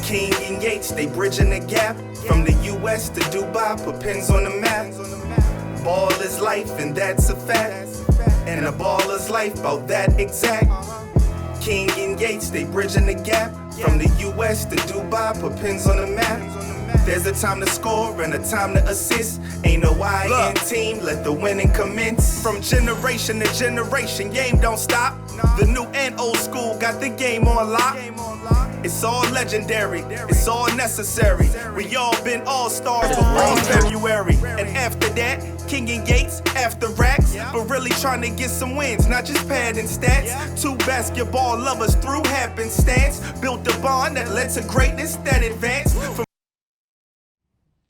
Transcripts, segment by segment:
King and Yates, they bridging the gap. From the US to Dubai, put pins on the map. Ball is life, and that's a fact. And a baller's life, about that exact. King and Yates, they bridging the gap. From the US to Dubai, put pins on the map. There's a time to score and a time to assist. Ain't no I in team, let the winning commence. From generation to generation, game don't stop. The new and old school got the game on lock. It's all legendary, it's all necessary. We all been all-stars before February. And after that, King and Yates, after racks. But really trying to get some wins, not just padding stats. Two basketball lovers through happenstance. Built a bond that led to greatness that advanced.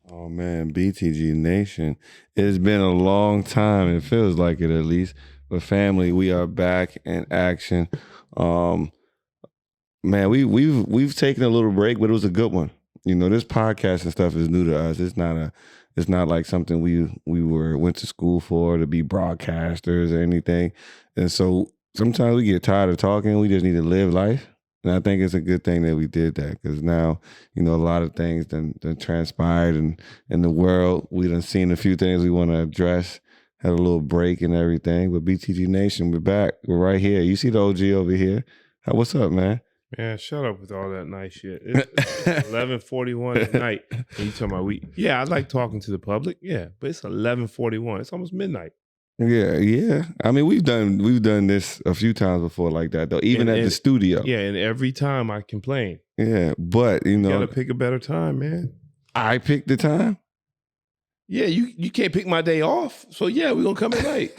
Oh man, BTG Nation. It's been a long time, it feels like it at least. But family, we are back in action. Man, we've taken a little break, but it was a good one. You know, this podcast and stuff is new to us. It's not like something we went to school for, to be broadcasters or anything. And so sometimes we get tired of talking. We just need to live life. And I think it's a good thing that we did that, because now, you know, a lot of things done transpired in the world. We done seen a few things we want to address, had a little break and everything. But BTG Nation, we're back. We're right here. You see the OG over here. What's up, man? Man, shut up with all that nice shit. It's 11:41 at night. And you talking about I like talking to the public. Yeah, but it's 11:41. It's almost midnight. Yeah. I mean, we've done this a few times before like that, though, even at the studio. Yeah, and every time I complain. Yeah, but, you know. You gotta pick a better time, man. I picked the time? Yeah, you can't pick my day off. So, yeah, we're going to come at night.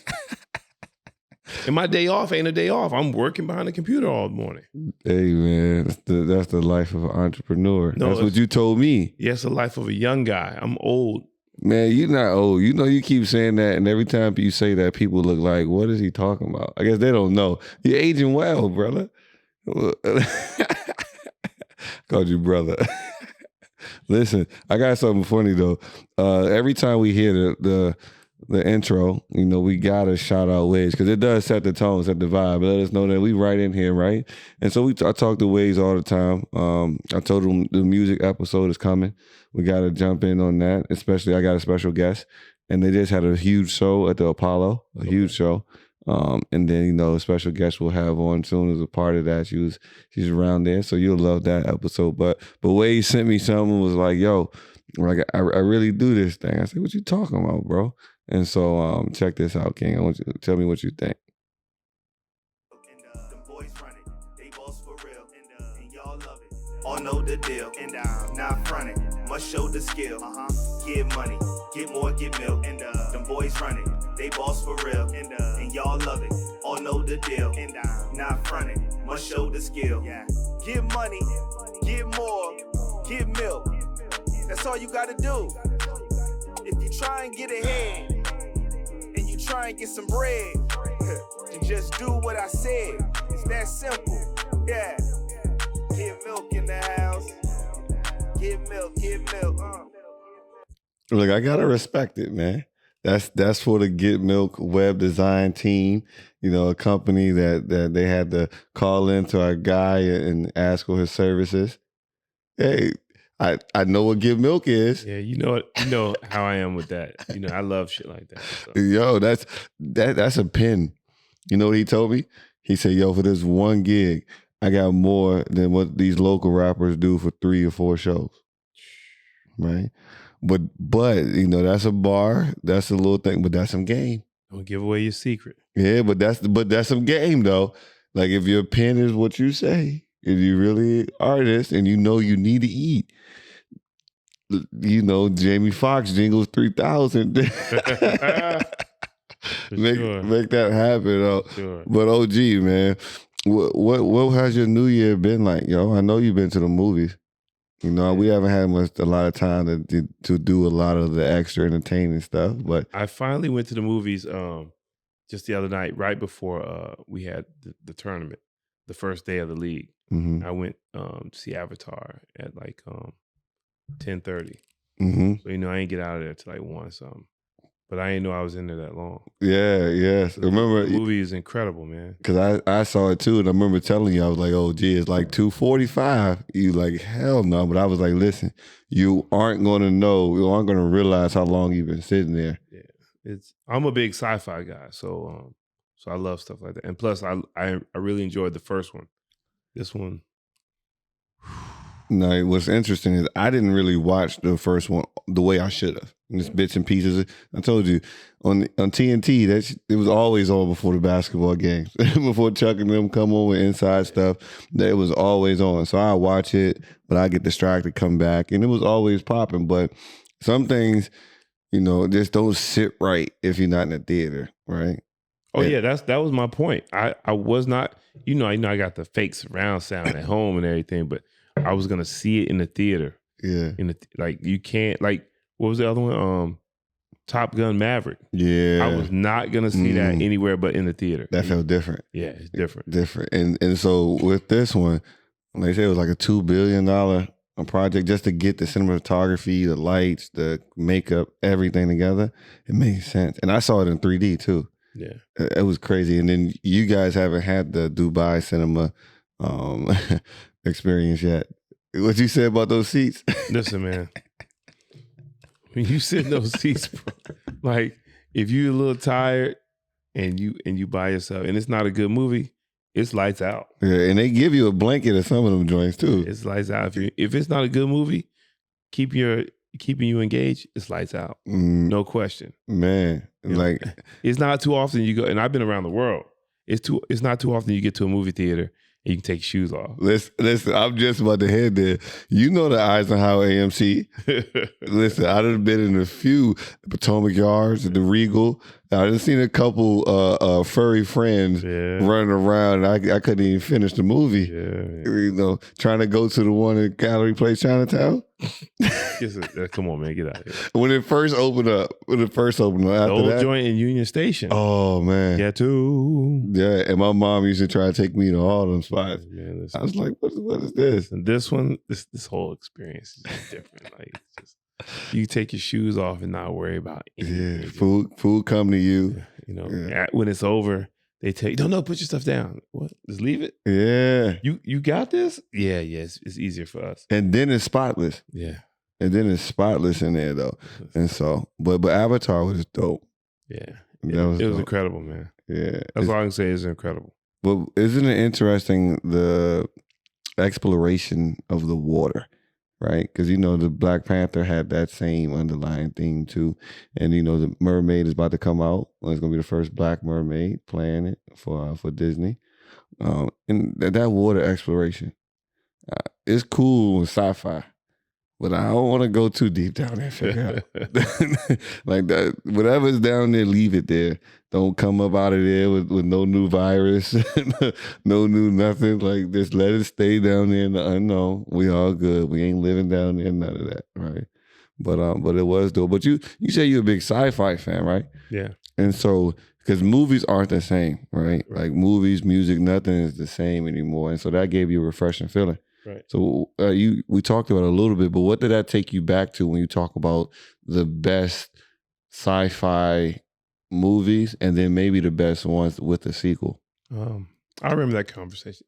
And my day off ain't a day off. I'm working behind the computer all morning. Hey, man, that's the life of an entrepreneur. No, that's what you told me. Yeah, it's the life of a young guy. I'm old. Man, you're not old. You know, you keep saying that, and every time you say that, people look like, what is he talking about? I guess they don't know. You're aging well, brother. Called you brother. Listen, I got something funny, though. Every time we hear the intro, you know, we got to shout out Waze, because it does set the tone, set the vibe. Let us know that we right in here, right? And so I talk to Waze all the time. I told him the music episode is coming. We got to jump in on that, especially I got a special guest. And they just had a huge show at the Apollo, huge show. And then, you know, a special guest we'll have on soon as a part of that. She's around there, so you'll love that episode. But Waze sent me something and was like, yo, like I really do this thing. I said, what you talking about, bro? And so check this out, King. I want you to tell me what you think. All know the deal, and not fronting, must show the skill. Get money, get more, get milk, and them boys running, they boss for real, and y'all love it. All know the deal, and not fronting, must show the skill. Get money, get more, get milk. That's all you gotta do. If you try and get ahead, and you try and get some bread, you just do what I said. It's that simple. Yeah. Get milk in the house. Get milk, get milk. Look, I gotta respect it, man. That's for the Get Milk web design team. You know, a company that they had to call into our guy and ask for his services. Hey, I know what Get Milk is. Yeah, you know how I am with that. You know, I love shit like that. So. Yo, that's a pin. You know what he told me? He said, yo, for this one gig, I got more than what these local rappers do for 3 or 4 shows. Right? But you know, that's a bar, that's a little thing, but that's some game. Don't give away your secret. Yeah, but that's some game though. Like if your pen is what you say, if you really artist and you know you need to eat, you know, Jamie Foxx jingles 3,000. Make that happen though. Sure. But OG, man. What has your new year been like, yo? I know you've been to the movies. You know, we haven't had a lot of time to do a lot of the extra entertaining stuff, but I finally went to the movies just the other night, right before we had the tournament, the first day of the league. Mm-hmm. I went to see Avatar at like 10:30. Mm-hmm. So, you know, I ain't get out of there till like 1 something. but I didn't know I was in there that long. Yeah, yes. Remember, the movie is incredible, man. Because I saw it too, and I remember telling you, I was like, oh, gee, it's like 2:45. You like, hell no. But I was like, listen, you aren't going to know, you aren't going to realize how long you've been sitting there. Yeah, I'm a big sci-fi guy, so I love stuff like that. And plus, I really enjoyed the first one. This one. No, what's interesting is I didn't really watch the first one the way I should have. Just bits and pieces. I told you on TNT it was always on before the basketball games, before Chuck and them come on with inside stuff. That it was always on. So I watch it, but I get distracted, come back, and it was always popping. But some things, just don't sit right if you're not in the theater, right? Oh yeah, that was my point. I was not, I got the fake surround sound at home and everything, but I was gonna see it in the theater. Yeah. You can't what was the other one? Top Gun Maverick. Yeah. I was not gonna see that anywhere but in the theater. That felt different. Yeah, it's different. Different. And so with this one, like I said, it was like a $2 billion project just to get the cinematography, the lights, the makeup, everything together. It made sense. And I saw it in 3D too. Yeah. It was crazy. And then you guys haven't had the Dubai cinema experience yet. What you say about those seats? Listen, man. When you sit in those seats, bro, like if you're a little tired and you by yourself and it's not a good movie, it's lights out. Yeah, and they give you a blanket of some of them joints too. It's lights out. If it's not a good movie, keeping you engaged, it's lights out. No question. Man, it's not too often you go, and I've been around the world. It's not too often you get to a movie theater and you can take your shoes off. Listen, I'm just about to head there. You know the Eisenhower AMC. Listen, I done been in a few Potomac Yards, the Regal. I done seen a couple furry friends running around, and I couldn't even finish the movie. Yeah. Trying to go to the one in Gallery Place, Chinatown. Come on, man, get out of here. When it first opened up, after the old that, joint in Union Station. Oh man, yeah, too. Yeah, and my mom used to try to take me to all them spots. Man, I was like, "What is this?" And this one, this whole experience is just different. Like, it's just you take your shoes off and not worry about anything. Yeah, food come to you. When it's over, they tell you, no, put your stuff down. What? Just leave it. Yeah. You got this? Yeah. It's easier for us. And then it's spotless. Yeah. And then it's spotless in there though. And so, but Avatar was dope. Yeah. It was incredible, man. Yeah. That's all I can say is incredible. But isn't it interesting the exploration of the water? Right, because the Black Panther had that same underlying theme too, and the mermaid is about to come out. It's gonna be the first Black mermaid playing it for Disney, and that water exploration, it's cool with sci-fi, but I don't want to go too deep down there. Figure out like that. Whatever's down there, leave it there. Don't come up out of there with no new virus, no new nothing. Like, just let it stay down there in the unknown. We all good. We ain't living down there, none of that, right? But it was dope. But you say you're a big sci-fi fan, right? Yeah. And so, because movies aren't the same, right? Like movies, music, nothing is the same anymore. And so that gave you a refreshing feeling. Right. So we talked about it a little bit, but what did that take you back to when you talk about the best sci-fi movies and then maybe the best ones with the sequel? I remember that conversation.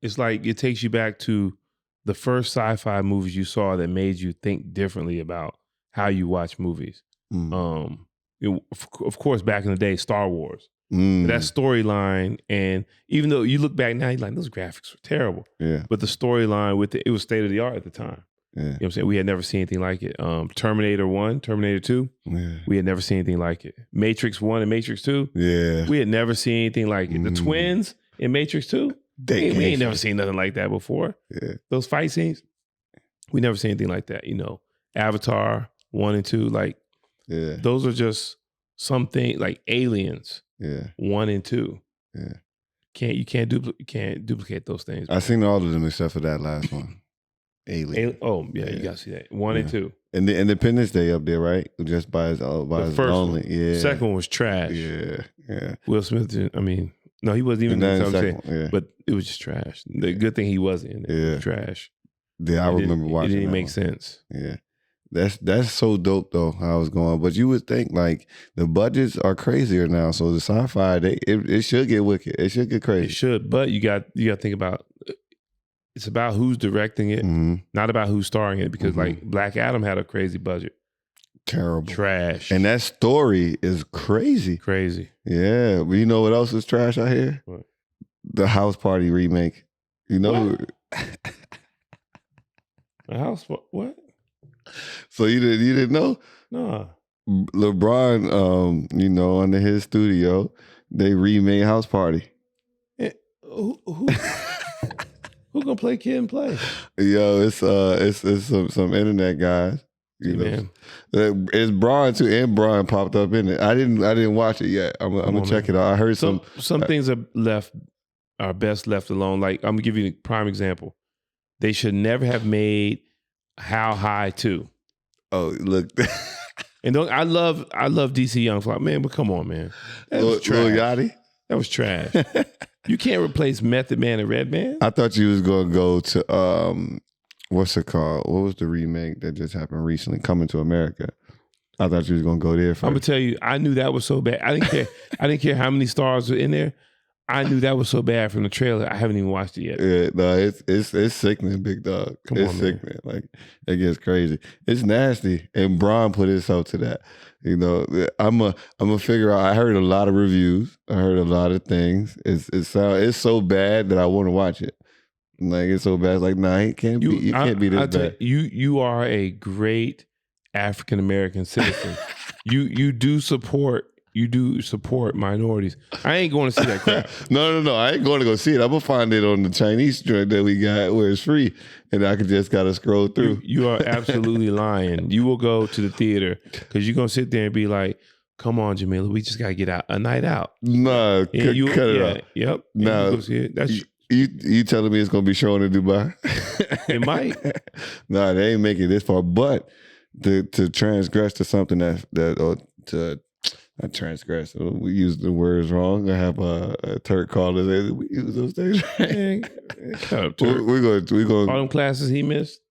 It's like it takes you back to the first sci-fi movies you saw that made you think differently about how you watch movies. Of course, back in the day, Star Wars. That storyline, and even though you look back now, you're like, those graphics were terrible. Yeah. But the storyline it was state of the art at the time. Yeah. You know what I'm saying? We had never seen anything like it. Terminator 1, Terminator 2, we had never seen anything like it. Matrix 1 and Matrix 2, we had never seen anything like it. The twins in Matrix 2, we ain't never seen nothing like that before. Yeah. Those fight scenes, we never seen anything like that. Avatar 1 and 2, like, those are just something like Aliens 1 and 2. Yeah. You can't duplicate those things. I've seen all of them except for that last one. Alien. You gotta see that 1 and 2. And the Independence Day up there, right? Just by his First only. One. Yeah. Second one was trash. Yeah. Will Smith didn't. I mean, no, he wasn't even. And then I'm saying, second one, but it was just trash. The good thing he wasn't in it. It was trash. Yeah, I remember watching. It didn't that make one. sense. Yeah. That's so dope though, how it's going. But you would think like the budgets are crazier now. So the sci-fi, it should get wicked. It should get crazy. It should, but you got to think about it's about who's directing it, not about who's starring it. Because like Black Adam had a crazy budget. Terrible. Trash. And that story is crazy. Crazy. Yeah. But you know what else is trash out here? What? The House Party remake. You know? The House what? So you didn't know? No. LeBron, under his studio, they remade House Party. Who gonna play Kid and Play? Yo, it's some internet guys. Man. It's Braun too, and Braun popped up in it. I didn't watch it yet. I'm gonna check it out. I heard some things are best left alone. Like I'm gonna give you a prime example. They should never have made How High 2. Oh, look. And I love DC Young Fly. Man, but come on, man. That was trash. Lil Yachty? That was trash. You can't replace Method Man and Redman. I thought you was gonna go to what's it called? What was the remake that just happened recently? Coming to America. I thought you was gonna go there first. I'm gonna tell you, I knew that was so bad. I didn't care. I didn't care how many stars were in there. I knew that was so bad from the trailer. I haven't even watched it yet. Yeah, no, it's sickening, big dog. It's sickening. Like it gets crazy. It's nasty. And Braun put himself to that. I'm a figure out. I heard a lot of reviews. I heard a lot of things. It's so bad that I want to watch it. Like it's so bad. It's like, nah, it can't be. You can't be this bad. You are a great African American citizen. You do support minorities. I ain't going to see that crap. No. I ain't going to go see it. I'm gonna find it on the Chinese joint that we got where it's free, and I could just gotta scroll through. You are absolutely lying. You will go to the theater because you're gonna sit there and be like, "Come on, Jamila, we just gotta get out a night out." Nah, cut it out. Yep. Nah, you telling me it's gonna be showing in Dubai? It might. Nah, they ain't making it this far. But to transgress to something I transgress. We use the words wrong. I have a Turk call us. We use those things. We're going. All them classes he missed.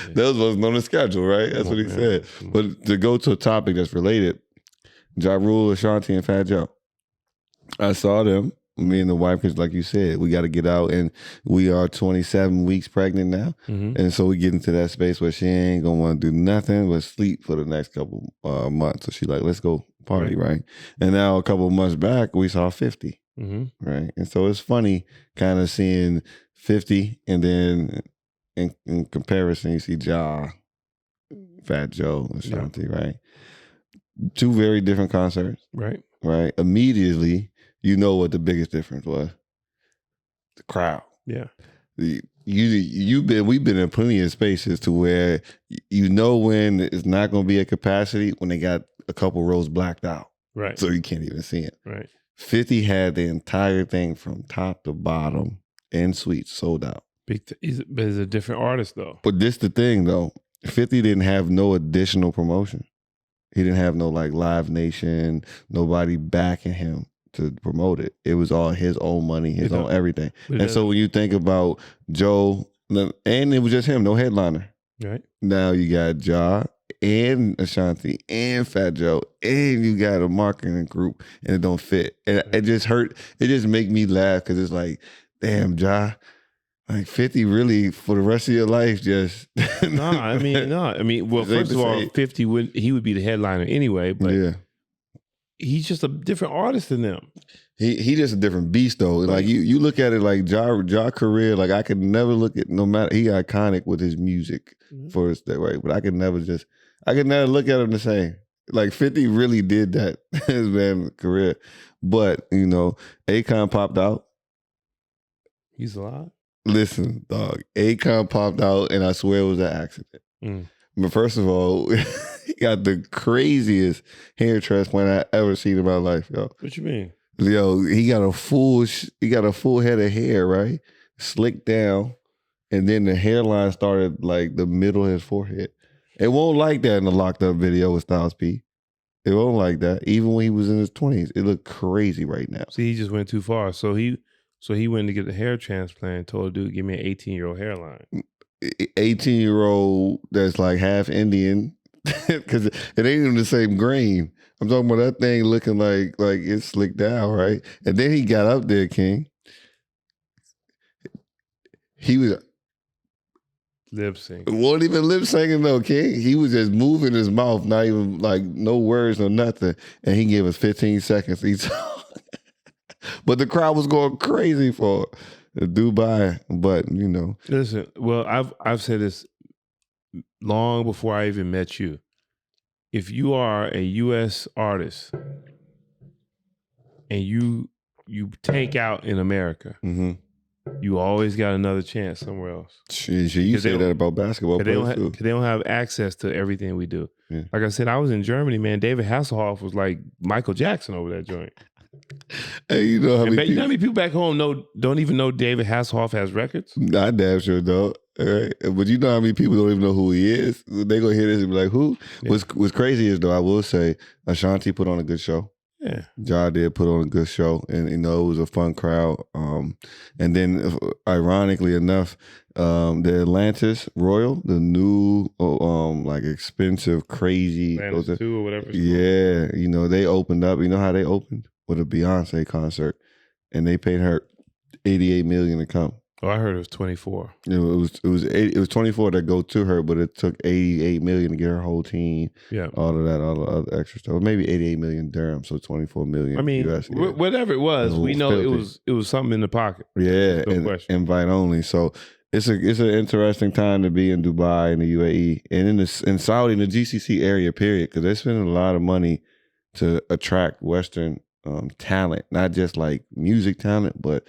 Those wasn't on the schedule, right? That's what he said. But to go to a topic that's related, Ja Rule, Ashanti, and Fat Joe. I saw them. Me and the wife, because like you said, we got to get out, and we are 27 weeks pregnant now. And so we get into that space where she ain't going to want to do nothing but sleep for the next couple months. So she's like, let's go party, right? And now a couple of months back, we saw 50, right? And so it's funny kind of seeing 50, and then in comparison, you see Ja, Fat Joe, and Ashanti, right? Two very different concerts. Right. Immediately, you know what the biggest difference was? The crowd. Yeah. We've been in plenty of spaces to where when it's not going to be at capacity when they got a couple rows blacked out. Right. So you can't even see it. Right. 50 had the entire thing from top to bottom in suites sold out. He's a different artist though. But this the thing though. 50 didn't have no additional promotion. He didn't have no like Live Nation, nobody backing him to promote it. It was all his own money, his own everything. And so when you think about Joe, and it was just him, no headliner. Right. Now you got Ja and Ashanti and Fat Joe, and you got a marketing group, and it don't fit. And it just hurt. It just make me laugh because it's like, damn, Ja, like 50 really for the rest of your life just. Well, first of all, 50 would be the headliner anyway, but yeah. He's just a different artist than them. He just a different beast though. Like you look at it like Ja career, like I could never look at no matter he iconic with his music for his that way, but I could never look at him the same. Like 50 really did that his man career. But Akon popped out. He's alive. Listen, dog. Akon popped out, and I swear it was an accident. But first of all, he got the craziest hair transplant I ever seen in my life, yo. What you mean? Yo, he got a full head of hair, right? Slicked down, and then the hairline started like the middle of his forehead. It won't like that in the Locked Up video with Styles P. It won't like that. Even when he was in his 20s, it looked crazy right now. See, he just went too far. So he went to get a hair transplant and told the dude, give me an 18-year-old hairline. 18-year-old that's like half Indian because it ain't even the same grain. I'm talking about that thing looking like it's slicked out, right? And then he got up there, King. He was lip sync. Wasn't even lip syncing though, King. He was just moving his mouth, not even like no words or nothing. And he gave us 15 seconds each. But the crowd was going crazy for Dubai. But you know, listen. Well, I've said this long before I even met you. If you are a U.S. artist and you tank out in America, you always got another chance somewhere else. You say that about basketball players too. They don't have access to everything we do. Yeah. Like I said, I was in Germany, man. David Hasselhoff was like Michael Jackson over that joint. Hey, you know how many people back home don't even know David Hasselhoff has records? I damn sure don't. All right. But you know how many people don't even know who he is? They gonna hear this and be like, who? Yeah. What's crazy is though, I will say Ashanti put on a good show. Yeah. Ja did put on a good show, and you know it was a fun crowd. And then ironically enough, the Atlantis Royal, the new like expensive, crazy Atlantis 2 or whatever. Yeah, you know, they opened up. You know how they opened? With a Beyonce concert, and they paid her $88 million to come. Oh, I heard it was 24. It was 24 that go to her, but it took $88 million to get her whole team. Yeah, all the other extra stuff. Maybe $88 million dirham, so $24 million. I mean, US, whatever it was, we know it was something in the pocket. Yeah, no invite only. So it's an interesting time to be in Dubai and the UAE and in Saudi in the GCC area. Period, because they're spending a lot of money to attract Western talent, not just like music talent, but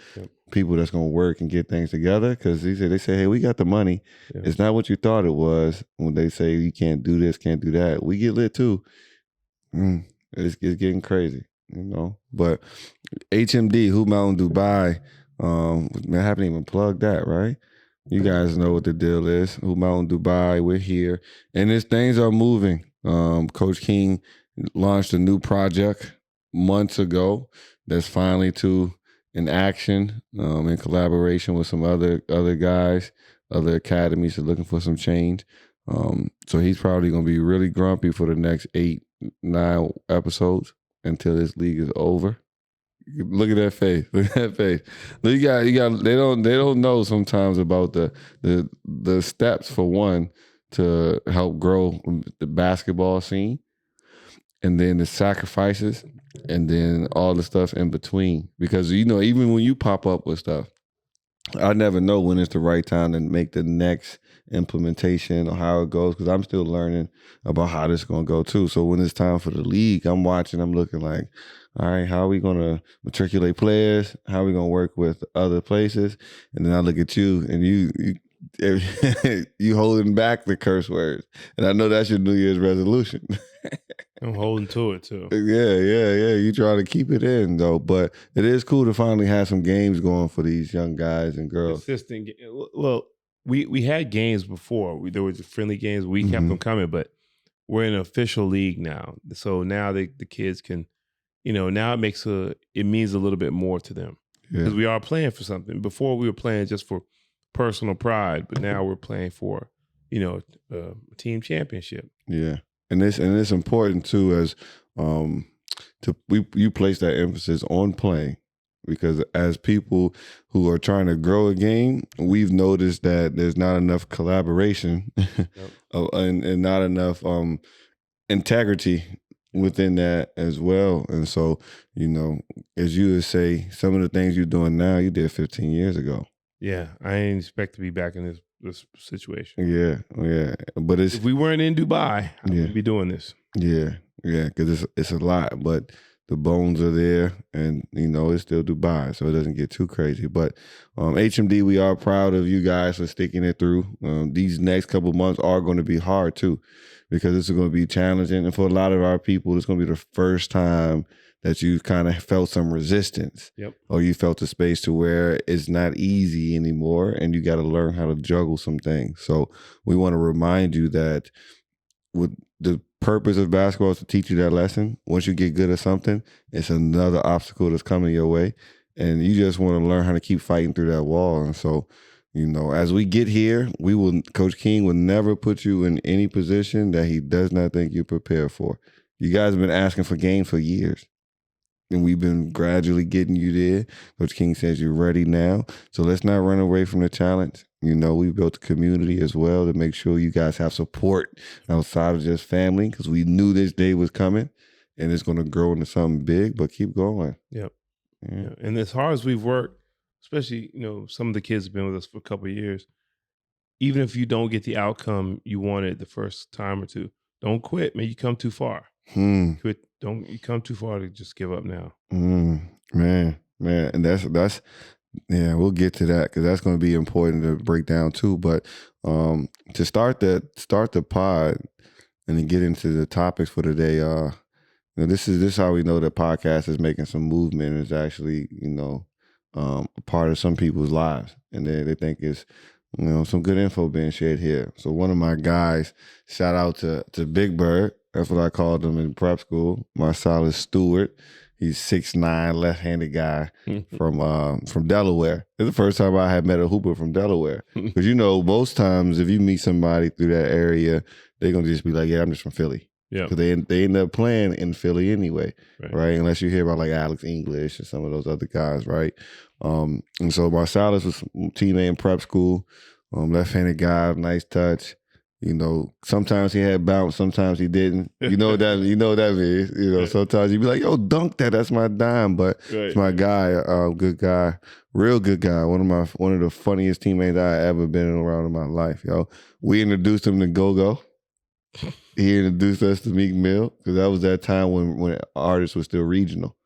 people that's gonna work and get things together. Because they say, hey, we got the money. Yeah. It's not what you thought it was. When they say you can't do this, can't do that, we get lit too. It's getting crazy, you know. But HMD, Who Mountain Dubai, I haven't even plugged that, right? You guys know what the deal is. Who Mountain Dubai, we're here, and things are moving. Coach King launched a new project months ago that's finally in action in collaboration with some other guys, other academies are looking for some change. So he's probably going to be really grumpy for the next 8-9 episodes until this league is over. Look at that face. Look at that face. You got. They don't know sometimes about the steps for one to help grow the basketball scene. And then the sacrifices, and then all the stuff in between. Because, you know, even when you pop up with stuff, I never know when it's the right time to make the next implementation or how it goes, because I'm still learning about how this is going to go too. So when it's time for the league, I'm looking like, all right, how are we going to matriculate players? How are we going to work with other places? And then I look at you and you holding back the curse words. And I know that's your New Year's resolution. I'm holding to it too. Yeah. You try to keep it in though, but it is cool to finally have some games going for these young guys and girls. Consistent. Well, we had games before. There was friendly games. We kept them coming, but we're in an official league now. So now the kids can, you know, now it means a little bit more to them because we are playing for something. Before we were playing just for personal pride, but now we're playing for, you know, a team championship. Yeah. And it's important too, as you place that emphasis on playing, because as people who are trying to grow a game, we've noticed that there's not enough collaboration and not enough integrity within that as well. And so, you know, as you would say, some of the things you're doing now, you did 15 years ago. Yeah, I didn't expect to be back in this situation. Yeah. But if we weren't in Dubai, I wouldn't be doing this. Yeah, because it's a lot, but the bones are there, and you know it's still Dubai, so it doesn't get too crazy. But HMD, we are proud of you guys for sticking it through. These next couple of months are going to be hard too, because this is going to be challenging, and for a lot of our people, it's going to be the first time that you kind of felt some resistance, or you felt a space to where it's not easy anymore, and you got to learn how to juggle some things. So we want to remind you that with the purpose of basketball is to teach you that lesson. Once you get good at something, it's another obstacle that's coming your way, and you just want to learn how to keep fighting through that wall. And so As we get here, Coach King will never put you in any position that he does not think you're prepared for. You guys have been asking for games for years, and we've been gradually getting you there. Coach King says you're ready now, so let's not run away from the challenge. We built a community as well to make sure you guys have support outside of just family, because we knew this day was coming, and it's going to grow into something big, but keep going. Yep. Yeah. And as hard as we've worked, especially, some of the kids have been with us for a couple of years, even if you don't get the outcome you wanted the first time or two, don't quit, man. You come too far. Quit. You come too far to just give up now. Man. And that's we'll get to that, because that's going to be important to break down too. But to start the pod and to get into the topics for today, this is how we know that podcast is making some movement. It's actually, a part of some people's lives, and they think it's, some good info being shared here. So one of my guys, shout out to Big Bird. That's what I called him in prep school. Marcellus Stewart. He's 6'9", left-handed guy from Delaware. It's the first time I had met a hooper from Delaware. Because most times if you meet somebody through that area, they're gonna just be like, "Yeah, I'm just from Philly." Yeah. Because they end up playing in Philly anyway, right? Unless you hear about like Alex English or some of those other guys, right? And so Marcellus was teammate in prep school, left-handed guy, nice touch. Sometimes he had bounce, sometimes he didn't. You know what that means. Sometimes you'd be like, "Yo, dunk that. That's my dime." But it's my guy, good guy, real good guy. One of the funniest teammates I ever been around in my life. We introduced him to Go-Go. He introduced us to Meek Mill, because that was that time when artists were still regional.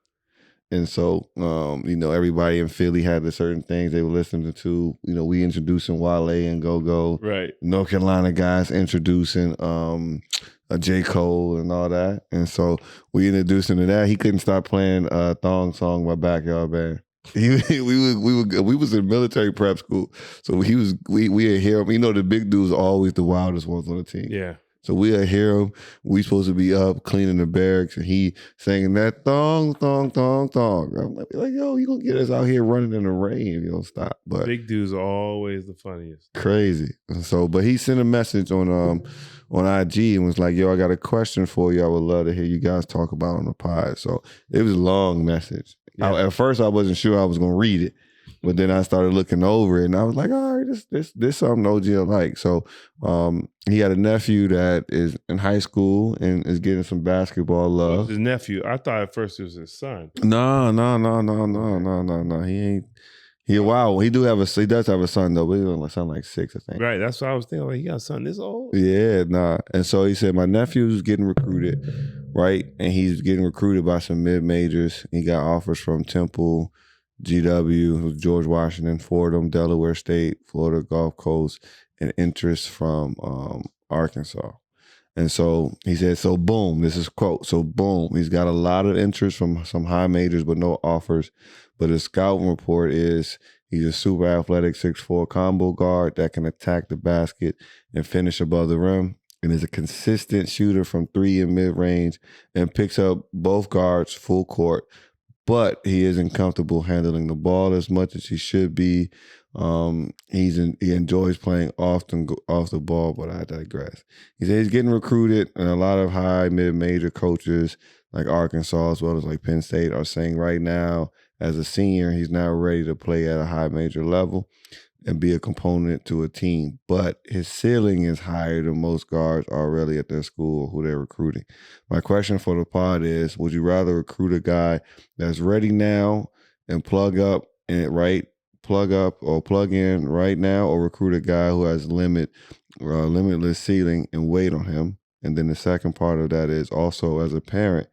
And so, everybody in Philly had the certain things they were listening to. We introducing Wale and Go-Go. Right. North Carolina guys introducing a J. Cole and all that. And so we introduced him to that. He couldn't stop playing Thong Song by Backyard Band. We was in military prep school. So we would hear him. The big dudes are always the wildest ones on the team. Yeah. So we hear him. We supposed to be up cleaning the barracks, and he singing that thong, thong, thong, thong. I'm like, "Yo, you gonna get us out here running in the rain if you don't stop?" But big dudes are always the funniest. Crazy. So, but he sent a message on IG and was like, "Yo, I got a question for you. I would love to hear you guys talk about on the pod." So it was a long message. Yeah. At first, I wasn't sure I was gonna read it. But then I started looking over it, and I was like, all right, this something OG like. So he had a nephew that is in high school and is getting some basketball love. His nephew. I thought at first it was his son. No. He ain't. He does have a son though, but he's only a son like 6, I think. Right. That's what I was thinking. Like, he got a son this old? Yeah, nah. And so he said, my nephew's getting recruited, right? And he's getting recruited by some mid-majors. He got offers from Temple, GW, George Washington, Fordham, Delaware State, Florida Gulf Coast, and interest from Arkansas. And so he said, so boom, this is quote, so boom, he's got a lot of interest from some high majors, but no offers. But his scouting report is he's a super athletic 6'4" combo guard that can attack the basket and finish above the rim, and is a consistent shooter from 3 in mid-range and picks up both guards full court. But he isn't comfortable handling the ball as much as he should be. He enjoys playing off the ball, but I digress. He said he's getting recruited, and a lot of high mid-major coaches like Arkansas as well as like Penn State are saying right now, as a senior, he's now ready to play at a high major level and be a component to a team. But his ceiling is higher than most guards already at their school who they're recruiting. My question for the pod is, would you rather recruit a guy that's ready now and plug up or plug in right now, or recruit a guy who has limitless ceiling and wait on him? And then the second part of that is also, as a parent,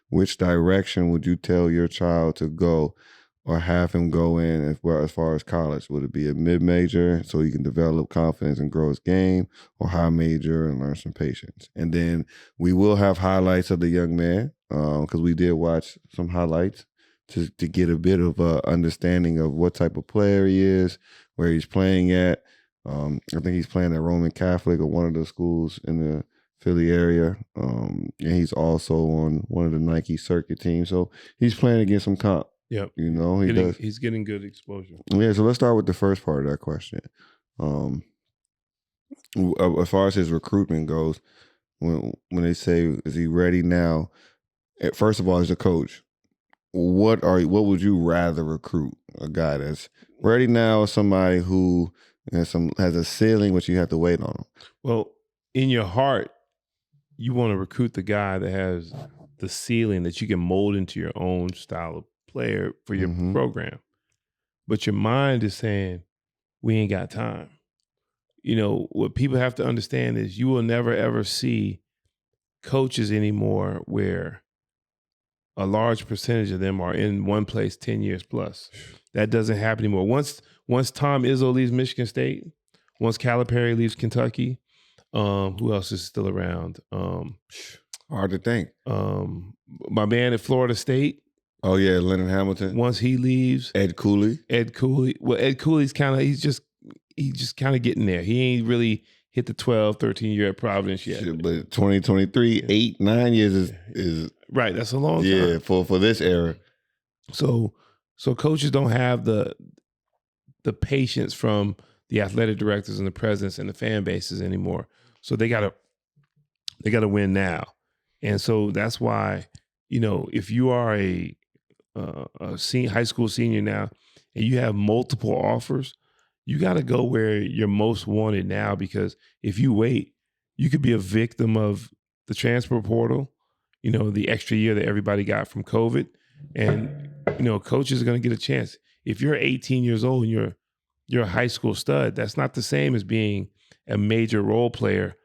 which direction would you tell your child to go or have him go in as far as college? Would it be a mid-major so he can develop confidence and grow his game, or high major and learn some patience? And then we will have highlights of the young man, because we did watch some highlights to get a bit of a understanding of what type of player he is, where he's playing at. I think he's playing at Roman Catholic or one of the schools in the Philly area. And he's also on one of the Nike circuit teams. So he's playing against some comp. Yep. You know, he's getting good exposure. Yeah, so let's start with the first part of that question. As far as his recruitment goes, when they say, is he ready now? First of all, as a coach, what would you rather recruit? A guy that's ready now, or somebody who has a ceiling, but you have to wait on him? Well, in your heart, you want to recruit the guy that has the ceiling that you can mold into your own style of player for your program. But your mind is saying, we ain't got time. You know, what people have to understand is you will never, ever see coaches anymore where a large percentage of them are in one place 10 years plus. That doesn't happen anymore. Once Tom Izzo leaves Michigan State, once Calipari leaves Kentucky, who else is still around? Hard to think. My man at Florida State. Oh yeah, Leonard Hamilton. Once he leaves, Ed Cooley. Well, Ed Cooley's he's just kind of getting there. He ain't really hit the 12, 13 year at Providence yet. But 2023, 8-9 years is right. That's a long time. Yeah, for this era. So coaches don't have the patience from the athletic directors and the presidents and the fan bases anymore. So they gotta win now. And so that's why, you know, if you are a high school senior now and you have multiple offers, you got to go where you're most wanted now, because if you wait, you could be a victim of the transfer portal, you know, the extra year that everybody got from COVID. And, you know, coaches are going to get a chance. If you're 18 years old and you're a high school stud, that's not the same as being a major role player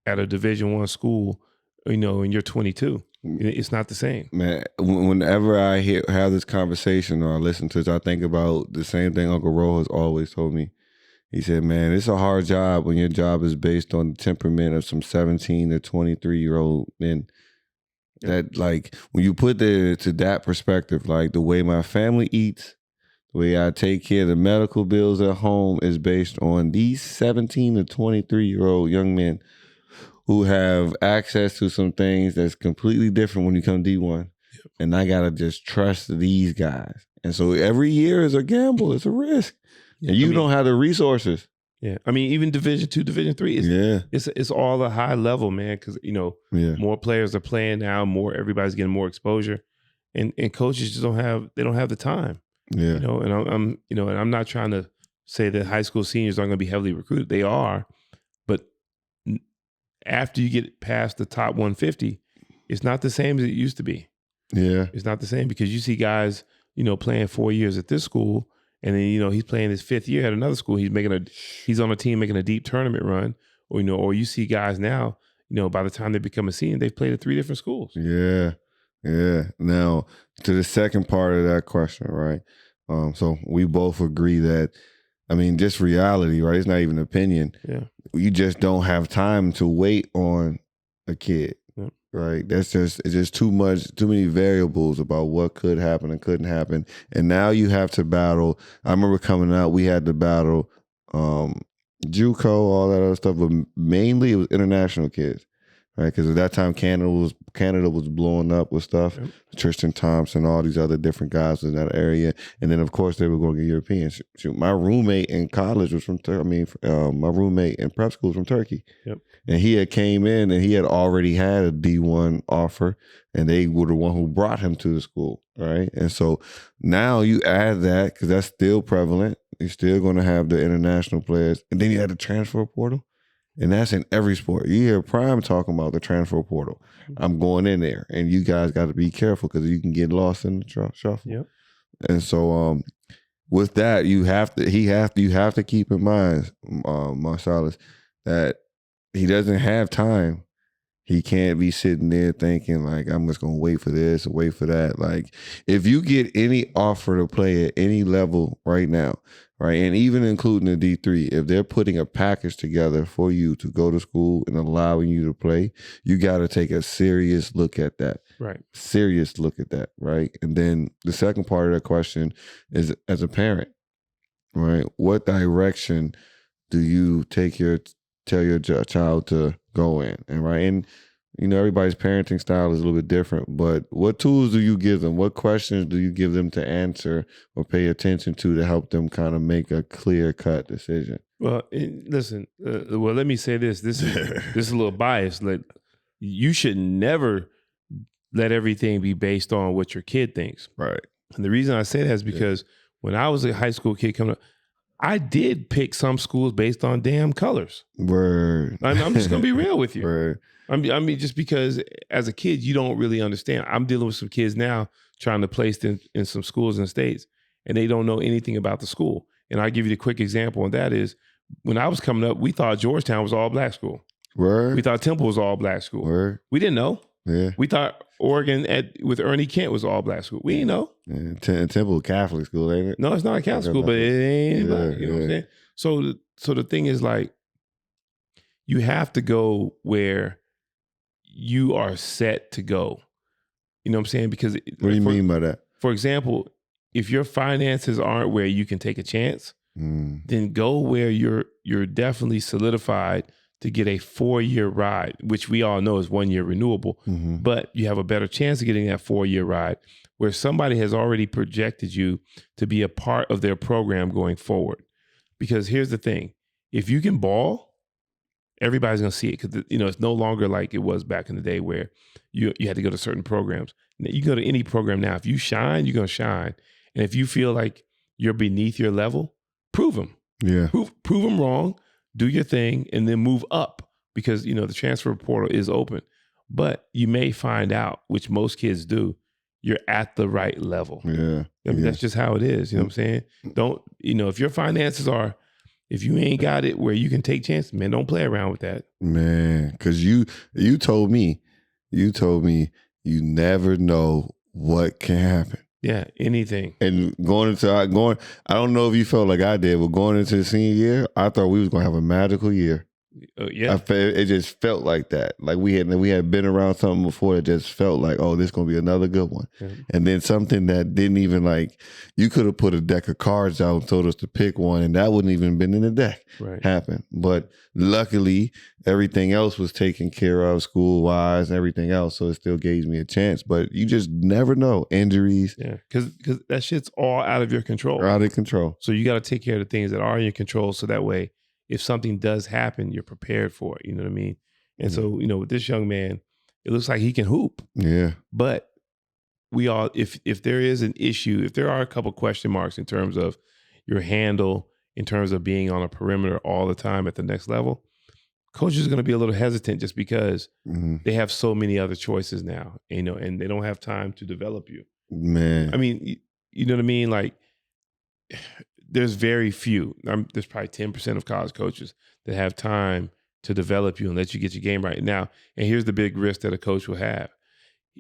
at a Division I school, you know, and you're 22. It's not the same. Man, whenever I have this conversation or I listen to it, I think about the same thing Uncle Ro has always told me. He said, man, it's a hard job when your job is based on the temperament of some 17 to 23-year-old men. That, like, when you put it to that perspective, like the way my family eats, the way I take care of the medical bills at home is based on these 17 to 23-year-old young men who have access to some things that's completely different when you come D1. Yep. And I got to just trust these guys. And so every year is a gamble. It's a risk. Yeah, and you don't have the resources. Yeah. I mean, even Division II, Division III, it's all a high level, man, because, you know, more players are playing now, everybody's getting more exposure. And coaches just don't have the time. Yeah. You know, and I'm not trying to say that high school seniors aren't going to be heavily recruited. They are. But after you get past the top 150, it's not the same as it used to be. Yeah. It's not the same, because you see guys, you know, playing 4 years at this school, and then, you know, he's playing his 5th year at another school. He's on a team making a deep tournament run, or, you know, or you see guys now, you know, by the time they become a senior, they've played at 3 different schools. Yeah. Yeah. Now, to the second part of that question, right? So we both agree that, I mean, just reality, right? It's not even opinion. Yeah. You just don't have time to wait on a kid, right? It's just too many variables about what could happen and couldn't happen. And now you have to battle. I remember coming out, we had to battle JUCO, all that other stuff, but mainly it was international kids, right? Because at that time, Canada was blowing up with stuff. Yep. Tristan Thompson, all these other different guys in that area, and then of course they were going to get Europeans. Shoot, my roommate in college was from my roommate in prep school was from Turkey. Yep. And he had came in and he had already had a D1 offer, and they were the one who brought him to the school, right? And so now you add that, because that's still prevalent. You're still going to have the international players, and then you have the transfer portal. And that's in every sport. You hear Prime talking about the transfer portal. I'm going in there, and you guys got to be careful, because you can get lost in the shuffle. Yep. And so, with that, you have to keep in mind, Marsalis, that he doesn't have time. He can't be sitting there thinking like, I'm just going to wait for this or wait for that. Like, if you get any offer to play at any level right now, right, and even including the D3, if they're putting a package together for you to go to school and allowing you to play, you got to take a serious look at that. Right. Serious look at that, right? And then the second part of that question is, as a parent, right, what direction do you tell your child to go in? And right, and everybody's parenting style is a little bit different, but what tools do you give them? What questions do you give them to answer or pay attention to help them kind of make a clear-cut decision? Well, listen, let me say this. This is a little biased. Like, you should never let everything be based on what your kid thinks. Right. And the reason I say that is because when I was a high school kid coming up, I did pick some schools based on damn colors. Word. I'm just going to be real with you. Word. I mean, just because as a kid, you don't really understand. I'm dealing with some kids now trying to place in some schools in the States, and they don't know anything about the school. And I'll give you the quick example, and that is when I was coming up, we thought Georgetown was all black school. Word. We thought Temple was all black school. Word. We didn't know. Yeah. We thought Oregon with Ernie Kent was all black school. We didn't know. Yeah. Temple Catholic school, ain't it? No, it's not a Catholic school, but it ain't black. You know what I'm saying? So the thing is, like, you have to go where you are set to go. You know what I'm saying? Because what do you mean by that? For example, if your finances aren't where you can take a chance, then go where you're definitely solidified to get a 4-year ride, which we all know is 1 year renewable, but you have a better chance of getting that 4-year ride where somebody has already projected you to be a part of their program going forward. Because here's the thing, if you can ball, everybody's going to see it, because it's no longer like it was back in the day where you had to go to certain programs. You go to any program now, if you shine, you're going to shine. And if you feel like you're beneath your level, prove them. Yeah. Prove them wrong, do your thing, and then move up, because the transfer portal is open. But you may find out, which most kids do, you're at the right level. Yeah. I mean, that's just how it is. You know what I'm saying? Don't, if your finances are, if you ain't got it where you can take chances, man, don't play around with that. Man, because you told me you never know what can happen. Yeah, anything. And I don't know if you felt like I did, but going into the senior year, I thought we was gonna have a magical year. Yeah, it just felt like that. Like we had been around something before. It just felt like, oh, this is gonna be another good one. Yeah. And then something that didn't even, like, you could have put a deck of cards out and told us to pick one, and that wouldn't even been in the deck. Right. Happen. But luckily, everything else was taken care of school wise and everything else, so it still gave me a chance. But you just never know. Injuries. Yeah, because that shit's all out of your control. Out of control. So you got to take care of the things that are in your control, so that way, if something does happen, you're prepared for it. You know what I mean? And so, with this young man, it looks like he can hoop. Yeah. But we all, if there is an issue, if there are a couple question marks in terms of your handle, in terms of being on a perimeter all the time at the next level, coach is going to be a little hesitant just because they have so many other choices now, and they don't have time to develop you. Man. I mean, you know what I mean? Like, there's very few. There's probably 10% of college coaches that have time to develop you and let you get your game right. Now, and here's the big risk that a coach will have.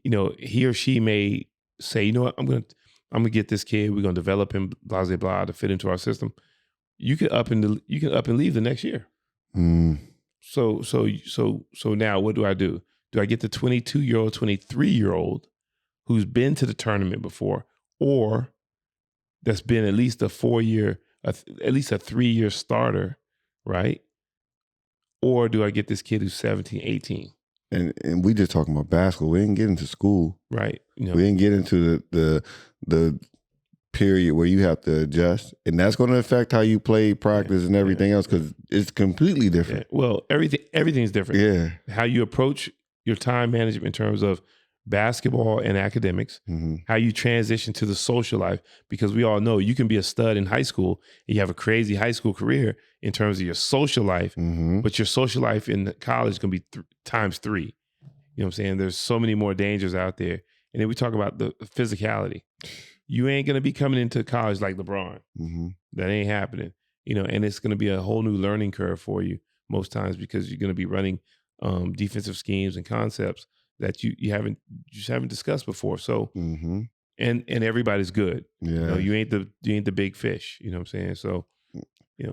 He or she may say, you know what, I'm gonna get this kid. We're gonna develop him, blah blah blah, to fit into our system. You can up and leave the next year. So now what do I do? Do I get the 22-year-old, 23-year-old who's been to the tournament before, or that's been at least a 4-year, at least a 3-year starter, right? Or do I get this kid who's 17, 18? And we just talking about basketball. We didn't get into school. Right. We didn't get into the period where you have to adjust. And that's going to affect how you play, practice, and everything else, because it's completely different. Yeah. Well, everything's different. Yeah. How you approach your time management in terms of basketball and academics, how you transition to the social life, because we all know you can be a stud in high school and you have a crazy high school career in terms of your social life, but your social life in college is going to be times 3. You know what I'm saying? There's so many more dangers out there. And then we talk about the physicality. You ain't going to be coming into college like LeBron. That ain't happening. And it's going to be a whole new learning curve for you most times, because you're going to be running defensive schemes and concepts that you haven't discussed before. So and everybody's good. Yeah. You ain't the big fish. You know what I'm saying? So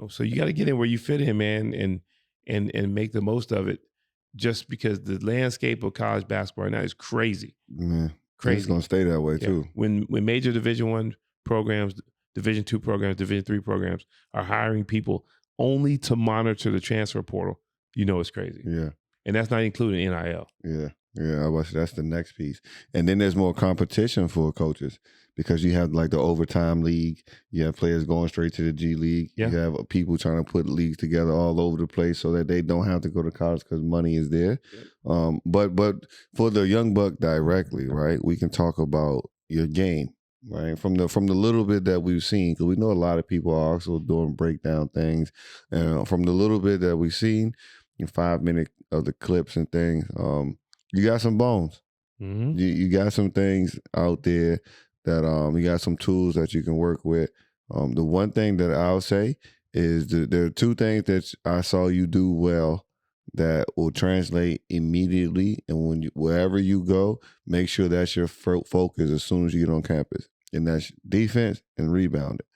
so you got to get in where you fit in, man, and make the most of it. Just because the landscape of college basketball right now is crazy. Man, crazy. It's gonna stay that way too. When major Division I programs, Division II programs, Division III programs are hiring people only to monitor the transfer portal, it's crazy. Yeah. And that's not including NIL. Yeah. Yeah, that's the next piece. And then there's more competition for coaches because you have like the overtime league. You have players going straight to the G League. Yeah. You have people trying to put leagues together all over the place so that they don't have to go to college because money is there. Yep. But for the young buck directly, right, we can talk about your game, right? From the little bit that we've seen, because we know a lot of people are also doing breakdown things. From the little bit that we've seen, 5 minute of the clips and things, you got some bones. Mm-hmm. You got some things out there that you got some tools that you can work with. The one thing that I'll say is there are two things that I saw you do well that will translate immediately. And wherever you go, make sure that's your focus as soon as you get on campus. And that's defense and rebounding.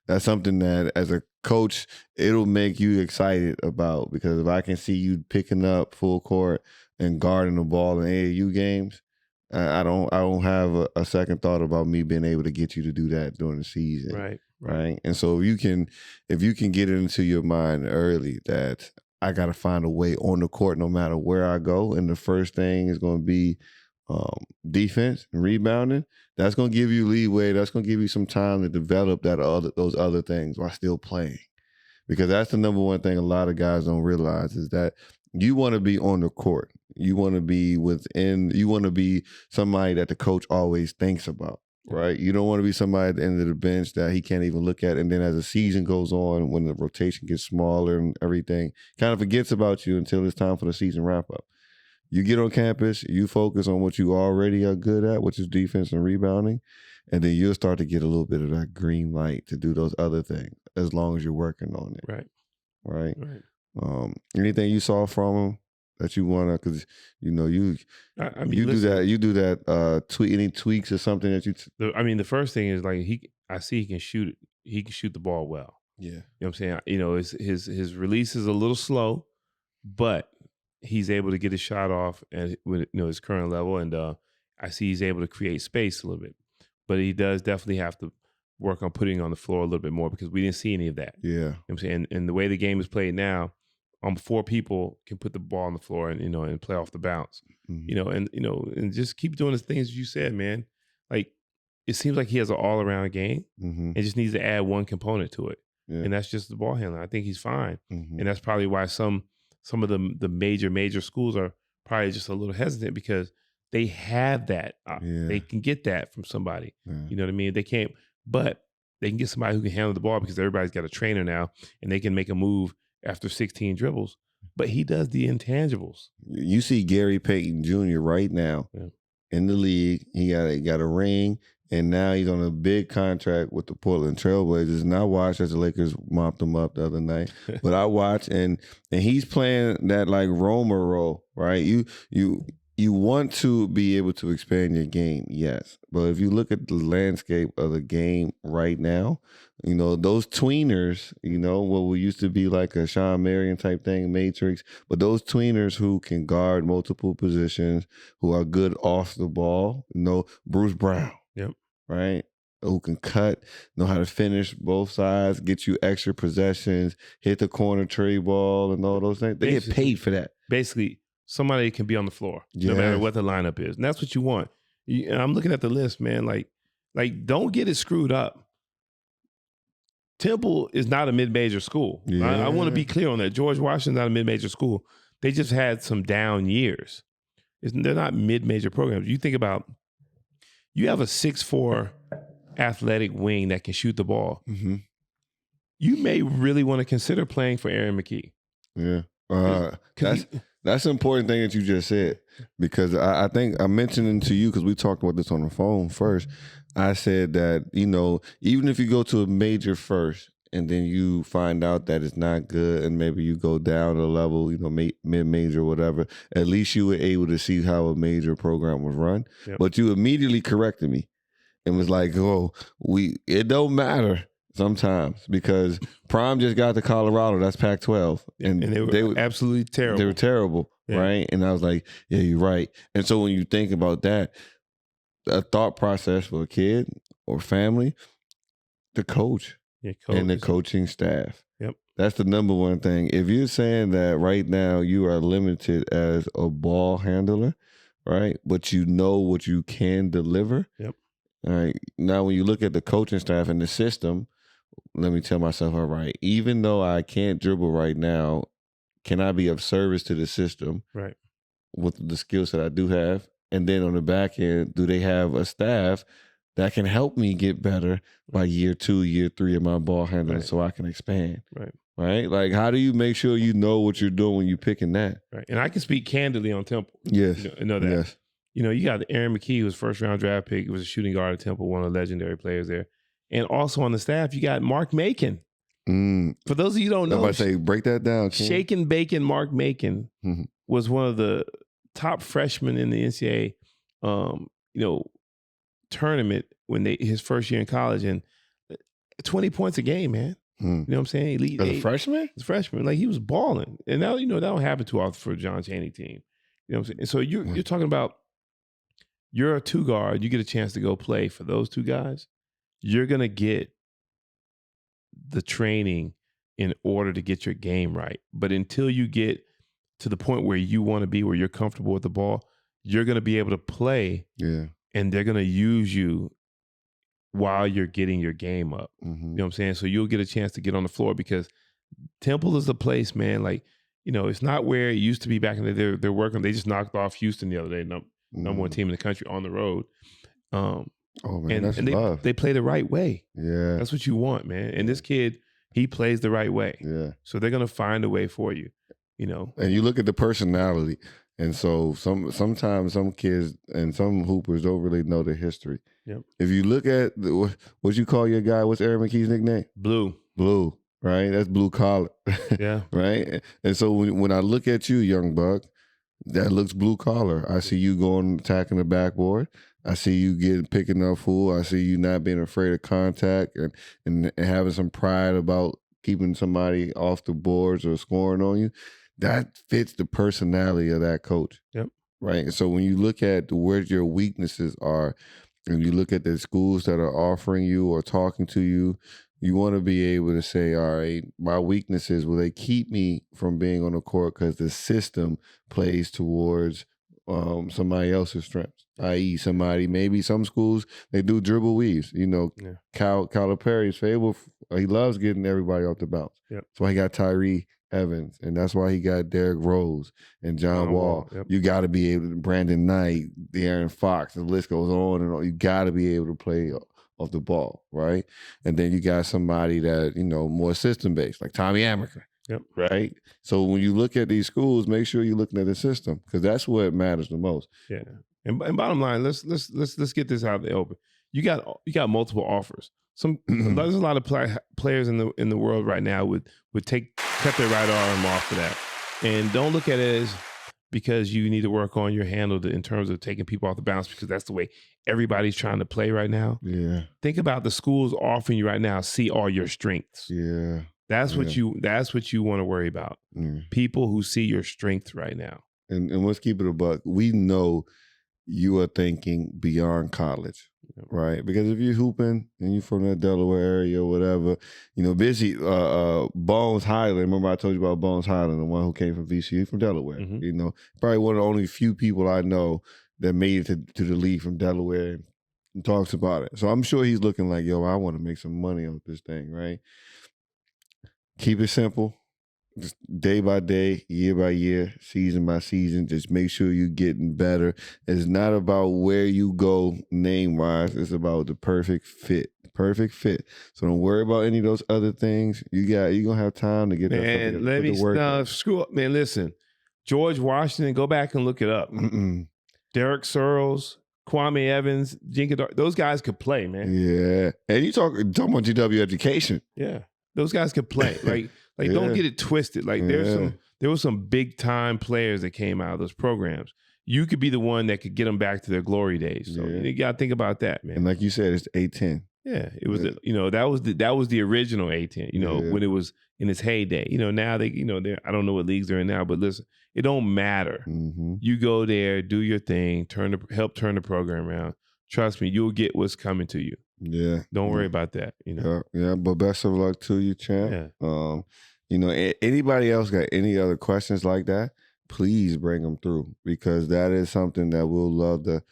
That's something that as a coach, it'll make you excited about, because if I can see you picking up full court and guarding the ball in AAU games, I don't have a second thought about me being able to get you to do that during the season. Right. And so if you can get it into your mind early that I got to find a way on the court no matter where I go, and the first thing is going to be defense and rebounding, that's going to give you leeway. That's going to give you some time to develop those other things while still playing. Because that's the number one thing a lot of guys don't realize is that you want to be on the court. You want to be you want to be somebody that the coach always thinks about, right? You don't want to be somebody at the end of the bench that he can't even look at. And then as the season goes on, when the rotation gets smaller and everything, kind of forgets about you until it's time for the season wrap up. You get on campus, you focus on what you already are good at, which is defense and rebounding, and then you'll start to get a little bit of that green light to do those other things as long as you're working on it. Right. Anything you saw from him that you want to, because you do that any tweaks or something that you the first thing is like I see he can shoot the ball well. Yeah. You know what I'm saying? You know, his release is a little slow, but he's able to get his shot off at his current level, and I see he's able to create space a little bit. But he does definitely have to work on putting on the floor a little bit more, because we didn't see any of that. Yeah. You know what I'm saying? And the way the game is played now, 4 people can put the ball on the floor and play off the bounce. Mm-hmm. And just keep doing the things you said, man. Like, it seems like he has an all-around game. Mm-hmm. and just needs to add one component to it. Yeah. And that's just the ball handler. I think he's fine. Mm-hmm. And that's probably why some of the major schools are probably just a little hesitant, because they have that. They can get that from somebody. Yeah. You know what I mean? They can't, but they can get somebody who can handle the ball, because everybody's got a trainer now, and they can make a move after 16 dribbles. But he does the intangibles. You see Gary Payton Jr. right now in the league. He got a ring, and now he's on a big contract with the Portland Trailblazers. And I watched as the Lakers mopped him up the other night. But I watched, and he's playing that like Roma role, right? You want to be able to expand your game, yes. But if you look at the landscape of the game right now, those tweeners, what we used to be like a Sean Marion type thing, Matrix, but those tweeners who can guard multiple positions, who are good off the ball, Bruce Brown. Yep. Right? Who can cut, know how to finish both sides, get you extra possessions, hit the corner trade ball and all those things. They get paid for that. Basically, somebody can be on the floor, no matter what the lineup is. And that's what you want. And I'm looking at the list, man. Like don't get it screwed up. Temple is not a mid-major school. Yeah. I want to be clear on that. George Washington's not a mid-major school. They just had some down years. They're not mid-major programs. You think about, you have a 6'4" athletic wing that can shoot the ball. Mm-hmm. You may really want to consider playing for Aaron McKee. Yeah. That's an important thing that you just said, because I think I mentioned it to you, because we talked about this on the phone first. I said that, even if you go to a major first and then you find out that it's not good and maybe you go down a level, mid-major or whatever, at least you were able to see how a major program was run. Yep. But you immediately corrected me and was like, it don't matter sometimes, because Prime just got to Colorado. That's Pac-12. And they were absolutely terrible. They were terrible, right? And I was like, yeah, you're right. And so when you think about that, a thought process for a kid or family, the coach and the coaching staff. Yep. That's the number one thing. If you're saying that right now you are limited as a ball handler, right? But you know what you can deliver. Yep. All right. Now, when you look at the coaching staff and the system, let me tell myself, all right, even though I can't dribble right now, can I be of service to the system Right. with the skills that I do have? And then on the back end, do they have a staff that can help me get better by year 2, year 3 of my ball handling so I can expand? Right. Right? Like, how do you make sure you know what you're doing when you're picking that? Right. And I can speak candidly on Temple. Yes. You know that. Yes. You know, you got Aaron McKee, who was first-round draft pick. He was a shooting guard at Temple, one of the legendary players there. And also on the staff, you got Mark Macon. For those of you who don't know, I'm about to say, break that down, King. Shake and Bacon Mark Macon was one of the top freshmen in the NCAA, tournament when his first year in college, and 20 points a game, man. You know what I'm saying? Elite As a freshman? As a freshman. Like, he was balling. And now, that don't happen too often for a John Chaney team. You know what I'm saying? And so you're talking about, you're a 2-guard, you get a chance to go play for those 2 guys. You're going to get the training in order to get your game right. But until you get to the point where you want to be, where you're comfortable with the ball, you're going to be able to play. Yeah. And they're going to use you while you're getting your game up. You know what I'm saying? So you'll get a chance to get on the floor, because Temple is a place, man, like, it's not where it used to be back in the day. They're working. They just knocked off Houston the other day, number 1 team in the country on the road. That's love. They play the right way. Yeah. That's what you want, man. And this kid, he plays the right way. Yeah. So they're going to find a way for you, And you look at the personality. And so sometimes some kids and some hoopers don't really know the history. Yep. If you look at what you call your guy, what's Aaron McKee's nickname? Blue, right? That's blue collar. Yeah. Right? And so when I look at you, young buck, that looks blue collar. I see you going attacking the backboard. I see you picking up full. I see you not being afraid of contact and having some pride about keeping somebody off the boards or scoring on you. That fits the personality of that coach. Yep. Right. And so when you look at where your weaknesses are, and you look at the schools that are offering you or talking to you, you want to be able to say, all right, my weaknesses, will they keep me from being on the court because the system plays towards somebody else's strengths, i.e. maybe some schools, they do dribble weaves. Calipari is favorable. He loves getting everybody off the bounce. Yep. That's why he got Tyree Evans, and that's why he got Derrick Rose and John Wall. Yep. You got to be able to, Brandon Knight, De'Aaron Fox, the list goes on and on. You got to be able to play off the ball, right? And then you got somebody that, more system-based, like Tommy Amaker. Yep. Right? So when you look at these schools, make sure you're looking at the system, because that's what matters the most. Yeah. And bottom line, let's get this out in the open. You got multiple offers. There's a lot of players in the world right now would cut their right arm off for that. And don't look at it as because you need to work on your handle in terms of taking people off the bounce, because that's the way everybody's trying to play right now. Yeah. Think about the schools offering you right now. See all your strengths. Yeah. That's what you want to worry about. People who see your strength right now. And let's keep it a buck. We know you are thinking beyond college, right? Because if you're hooping and you're from that Delaware area or whatever, busy Bones Highland. Remember I told you about Bones Highland, the one who came from VCU, from Delaware. Probably one of the only few people I know that made it to the league from Delaware and talks about it. So I'm sure he's looking like, yo, I want to make some money off this thing, right? Keep it simple. Just day by day, year by year, season by season, just make sure you're getting better. It's not about where you go name-wise. It's about the perfect fit. Perfect fit. So don't worry about any of those other things. You're going to have time to get that screw up. Man, listen. George Washington, go back and look it up. Derek Searles, Kwame Evans, Jinkadar, those guys could play, man. Yeah. And you talking about GW education. Yeah. Those guys could play. Don't get it twisted. There were some big time players that came out of those programs. You could be the one that could get them back to their glory days. So you got to think about that, man. And like you said, it's A10. Yeah, it was. That was the original A10. When it was in its heyday. Now they. I don't know what leagues they're in now, but listen, it don't matter. You go there, do your thing, help turn the program around. Trust me, you'll get what's coming to you. Yeah. Don't worry about that. Yeah, but best of luck to you, champ. Yeah. Anybody else got any other questions like that? please bring them through, because that is something that we'll love to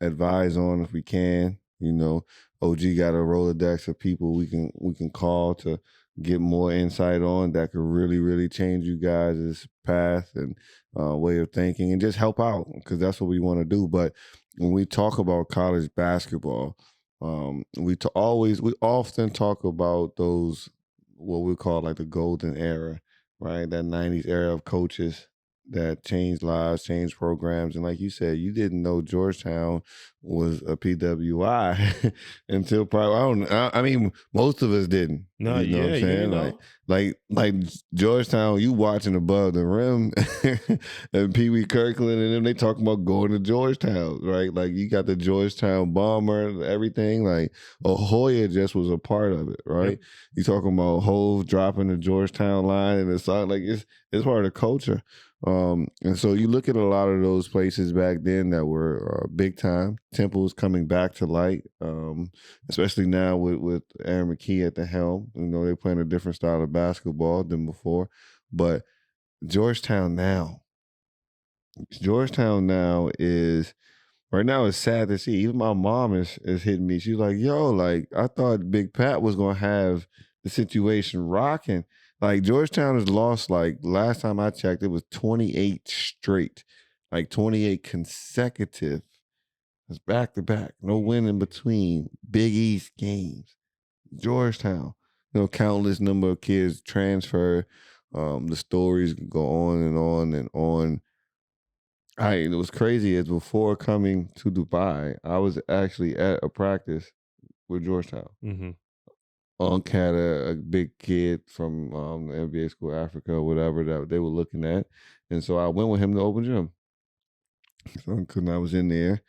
advise on if we can. You know, OG got a Rolodex of people we can call to get more insight on that could really, really change you guys' path and way of thinking and just help out, because that's what we want to do. But when we talk about college basketball, we often talk about those, what we call like the golden era, right? That 90s era of coaches that changed lives, changed programs. And like you said, you didn't know Georgetown was a PWI until probably, I mean, most of us didn't. No, you know what I'm saying? Like Georgetown, you watching Above the Rim and Pee Wee Kirkland and them, they talking about going to Georgetown, right? Like you got the Georgetown bomber, everything. Like Ahoya just was a part of it, right? Yep. You talking about Hove dropping the Georgetown line and the song, like it's part of the culture. And so you look at a lot of those places back then that were big time. Temple's coming back to light, especially now with Aaron McKee at the helm. You know, they're playing a different style of basketball than before. But Georgetown now is, right now it's sad to see. Even my mom is hitting me. She's like, yo, like I thought Big Pat was going to have the situation rocking. Like Georgetown has lost, like last time I checked, it was 28 straight, like 28 consecutive. It's back to back, no win in between. Big East games. Georgetown, you know, countless number of kids transfer. The stories go on and on and on. It was crazy is before coming to Dubai, I was actually at a practice with Georgetown. Mm-hmm. Unc had a big kid from the NBA School Africa or whatever that they were looking at. And so I went with him to open gym. So I was in there.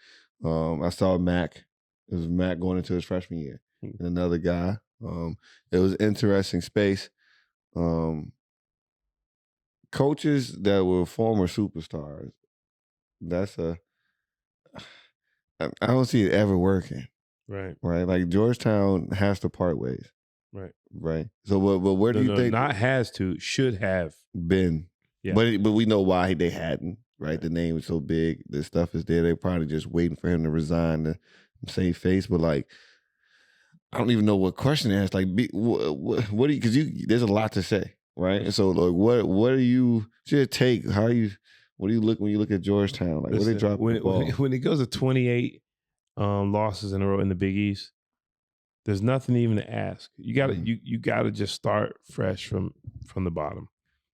I saw Mac. It was Mac going into his freshman year. And another guy. It was an interesting space. Coaches that were former superstars, I don't see it ever working. Right. Right. Like Georgetown has to part ways. Right. So, but where do you think? Not has to, should have been. Yeah. But we know why they hadn't. Right. The name is so big. The stuff is there. They're probably just waiting for him to resign to save face. But like, I don't even know what question to ask. Like, what do you? Because there's a lot to say. Right. And so, like, what do you? Your take? What do you look when you look at Georgetown? Like, what they drop when it goes to 28 losses in a row in the Big East? There's nothing even to ask. You gotta you gotta just start fresh from the bottom.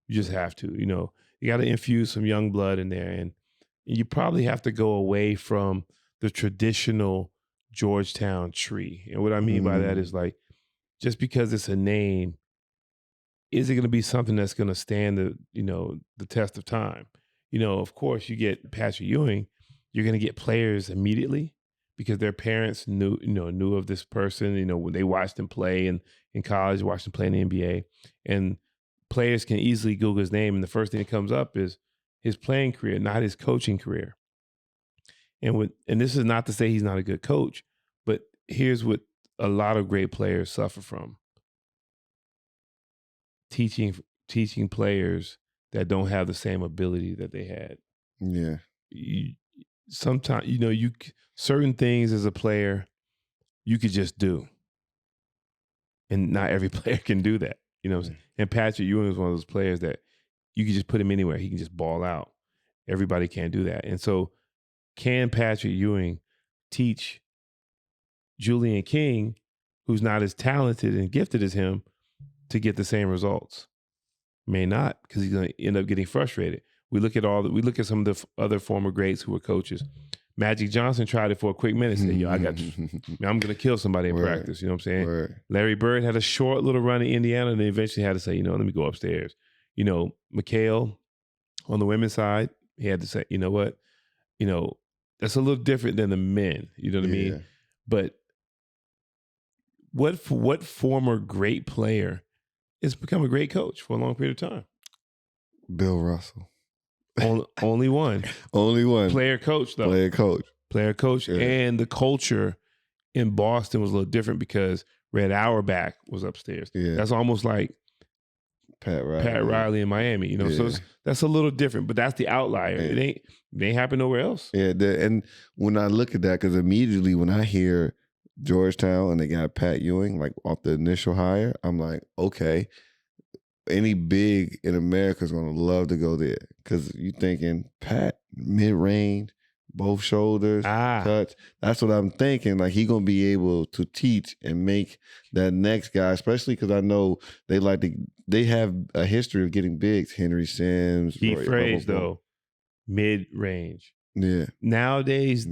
You just have to. You know, you gotta infuse some young blood in there, and you probably have to go away from the traditional Georgetown tree. And what I mean by that is, like, just because it's a name, is it going to be something that's going to stand the test of time? You know, of course, you get Patrick Ewing, you're going to get players immediately, because their parents knew of this person, you know, when they watched him play in college, watched him play in the NBA. And players can easily Google his name, and the first thing that comes up is his playing career, not his coaching career. And this is not to say he's not a good coach, but here's what a lot of great players suffer from. Teaching players that don't have the same ability that they had. Yeah. Sometimes, certain things as a player, you could just do. And not every player can do that. You know what I'm saying? And Patrick Ewing is one of those players that you can just put him anywhere. He can just ball out. Everybody can't do that. And so can Patrick Ewing teach Julian King, who's not as talented and gifted as him, to get the same results? May not, because he's going to end up getting frustrated. We look at some of the other former greats who were coaches. Magic Johnson tried it for a quick minute. Said, "Yo, I'm going to kill somebody in practice." You know what I'm saying? Right. Larry Bird had a short little run in Indiana, and then eventually had to say, let me go upstairs. You know, McHale on the women's side, he had to say, you know what? That's a little different than the men. You know what I mean? But what former great player has become a great coach for a long period of time? Bill Russell. Only one. Only one. Player coach, though. Player coach. Yeah. And the culture in Boston was a little different because Red Auerbach was upstairs. Yeah. That's almost like Pat Riley in Miami. You know, so that's a little different, but that's the outlier. It ain't happen nowhere else. Yeah, and when I look at that, because immediately when I hear Georgetown and they got Pat Ewing, like off the initial hire, I'm like, okay, any big in America is going to love to go there, because you thinking Pat, mid-range, both shoulders, touch. That's what I'm thinking. Like, he going to be able to teach and make that next guy, especially because I know they have a history of getting bigs. Henry Sims. Key phrase, though, mid-range. Yeah. Nowadays,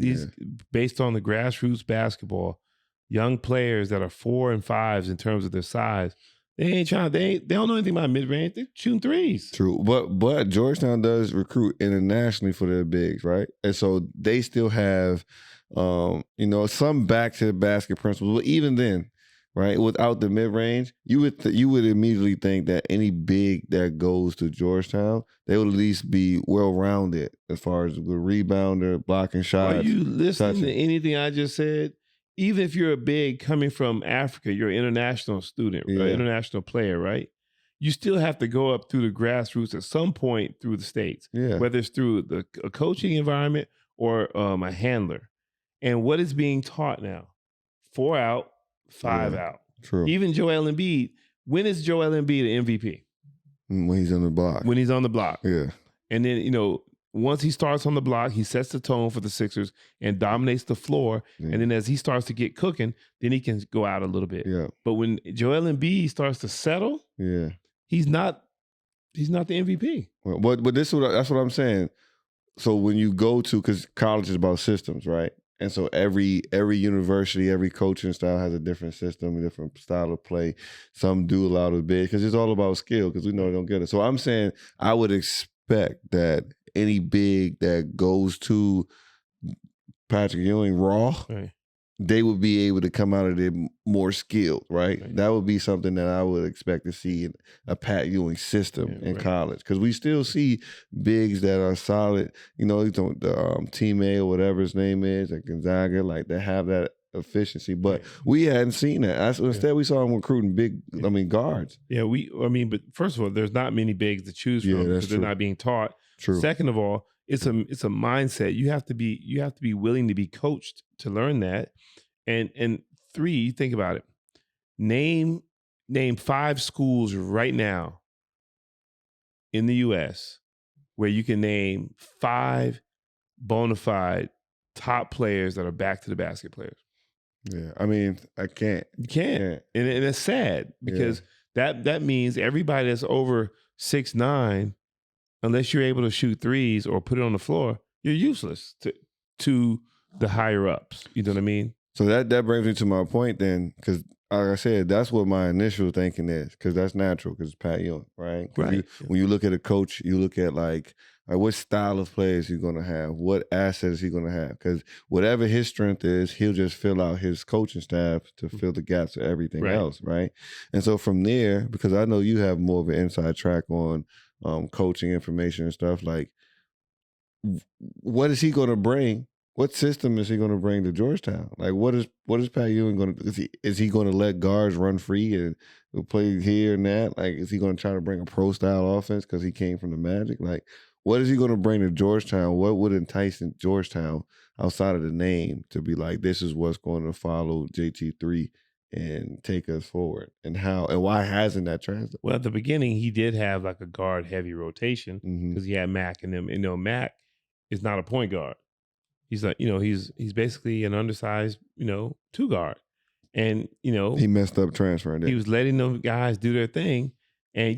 based on the grassroots basketball, young players that are 4 and 5s in terms of their size, they don't know anything about mid-range. They're shooting threes. True. But Georgetown does recruit internationally for their bigs, right? And so they still have some back to the basket principles. But even then, right, without the mid-range, you would immediately think that any big that goes to Georgetown, they would at least be well-rounded as far as the rebounder, blocking shots. Are you listening to anything I just said? Even if you're a big coming from Africa, you're an international student, right? International player, right? You still have to go up through the grassroots at some point through the States, whether it's through a coaching environment or a handler. And what is being taught now? 4 out, 5 out. True. Even Joel Embiid. When is Joel Embiid the MVP? When he's on the block. When he's on the block. Yeah. And then, once he starts on the block, he sets the tone for the Sixers and dominates the floor. Yeah. And then as he starts to get cooking, then he can go out a little bit. Yeah. But when Joel Embiid starts to settle, he's not the MVP. But that's what I'm saying. So when you go to, because college is about systems, right? And so every university, every coaching style has a different system, a different style of play. Some do allow the big, because it's all about skill, because we know they don't get it. So I'm saying I would expect that any big that goes to Patrick Ewing raw, they would be able to come out of there more skilled, right? That would be something that I would expect to see in a Pat Ewing system in college, because we still see bigs that are solid. The teammate or whatever his name is at Gonzaga, like they have that efficiency, but we hadn't seen that. Instead, we saw him recruiting guards. Yeah, but first of all, there's not many bigs to choose from because they're not being taught. True. Second of all, it's a mindset. You have to be willing to be coached to learn that. And 3, you think about it. Name 5 schools right now in the U.S. where you can name 5 bona fide top players that are back to the basket players. Yeah, I mean, I can't. You can't. And it's sad because that means everybody that's over 6'9", unless you're able to shoot threes or put it on the floor, you're useless to the higher ups. You know what I mean? So that brings me to my point then, because like I said, that's what my initial thinking is, because that's natural, because it's Pat Ewing, right? When you look at a coach, you look at what style of players he's going to have, what assets he's going to have, because whatever his strength is, he'll just fill out his coaching staff to fill the gaps of everything else, right? And so from there, because I know you have more of an inside track on coaching information and stuff, like what is he going to bring? What system is he going to bring to Georgetown? Like, what is Pat Ewing going to? Is he going to let guards run free and play here and that? Like, is he going to try to bring a pro style offense because he came from the Magic? Like, what is he going to bring to Georgetown? What would entice in Georgetown outside of the name to be like, this is what's going to follow JT3 and take us forward? And how and why hasn't that translated? Well, at the beginning, he did have like a guard heavy rotation because he had Mac in them. And Mac is not a point guard. He's like, he's basically an undersized, 2 guard. And, he messed up transferring that. He was letting those guys do their thing. And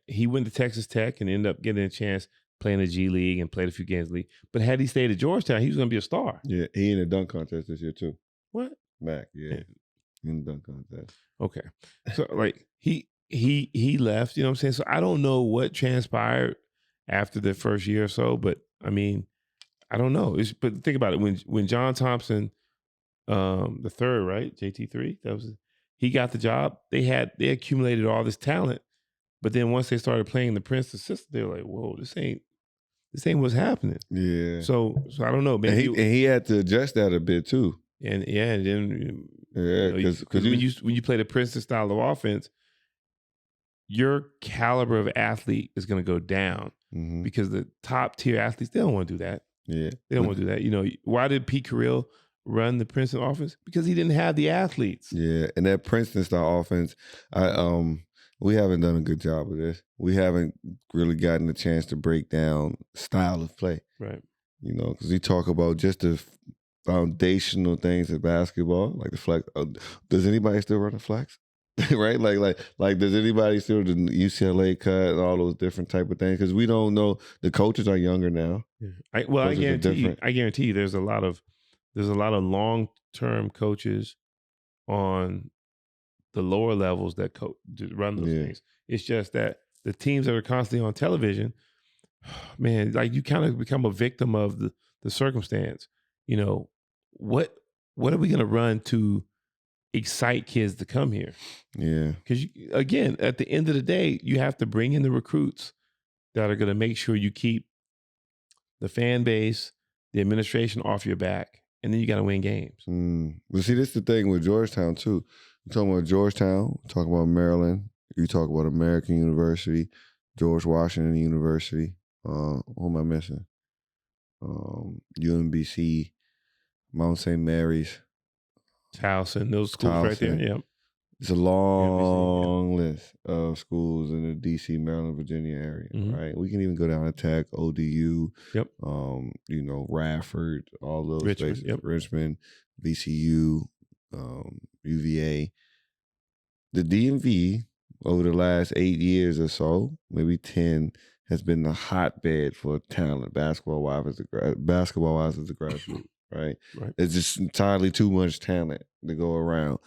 he went to Texas Tech and ended up getting a chance playing the G League and played a few games in the league. But had he stayed at Georgetown, he was going to be a star. Yeah, he in the dunk contest this year too. What? Mac, yeah. In the dunk contest. Okay. So he left, you know what I'm saying? So I don't know what transpired after the first year or so, but I mean, I don't know. But think about it. When John Thompson, the third, right, JT3, he got the job. They accumulated all this talent, but then once they started playing the Princeton system, they were like, "Whoa, this ain't what's happening." Yeah. So I don't know, man. And he had to adjust that a bit too. And then because when you play the Princeton style of offense, your caliber of athlete is going to go down because the top tier athletes, they don't want to do that. Yeah. They don't want to do that. You know, why did Pete Carril run the Princeton offense? Because he didn't have the athletes. Yeah. And that Princeton style offense, we haven't done a good job of this. We haven't really gotten a chance to break down style of play. Right. You know, because we talk about just the foundational things in basketball, like the flex. Does anybody still run a flex? Right? Like, does anybody still do the UCLA cut and all those different type of things? Because we don't know. The coaches are younger now. Yeah. I guarantee you, there's a lot of long-term coaches on the lower levels that run those things. It's just that the teams that are constantly on television, man, like you kind of become a victim of the circumstance. You know, what are we going to run to excite kids to come here? Yeah. Because, again, at the end of the day, you have to bring in the recruits that are going to make sure you keep the fan base, the administration off your back, and then you got to win games. But see, this is the thing with Georgetown, too. You're talking about Georgetown, talking about Maryland, you talk about American University, George Washington University. Who am I missing? UMBC, Mount St. Mary's. Towson, those schools right there. Yeah. It's a long list of schools in the D.C., Maryland, Virginia area, right? We can even go down to Tech, ODU, you know, Radford, all those places. Richmond, VCU, UVA. The DMV, over the last 8 years or so, maybe 10, has been the hotbed for talent, basketball-wise as a grassroots, right? It's just entirely too much talent to go around.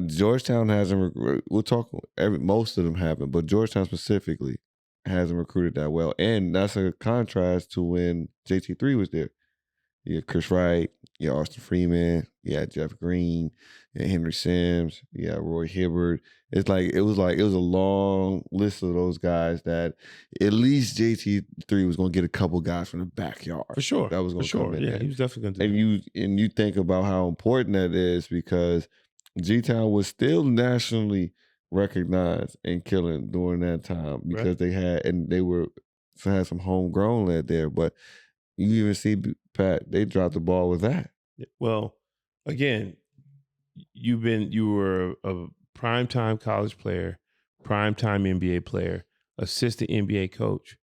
Georgetown hasn't. We'll talk. Most of them haven't, but Georgetown specifically hasn't recruited that well, and that's a contrast to when JT3 was there. You had Chris Wright, you had Austin Freeman, you had Jeff Green, you had Henry Sims, you had Roy Hibbert. It was a long list of those guys that at least JT3 was going to get a couple guys from the backyard. For sure. That was going to come in. Yeah, he was definitely going to do that. And you think about how important that is because G-Town was still nationally recognized and killing during that time because they had some homegrown led there. But you even see Pat, they dropped the ball with that. Well, again, you were a primetime college player, primetime NBA player, assistant NBA coach.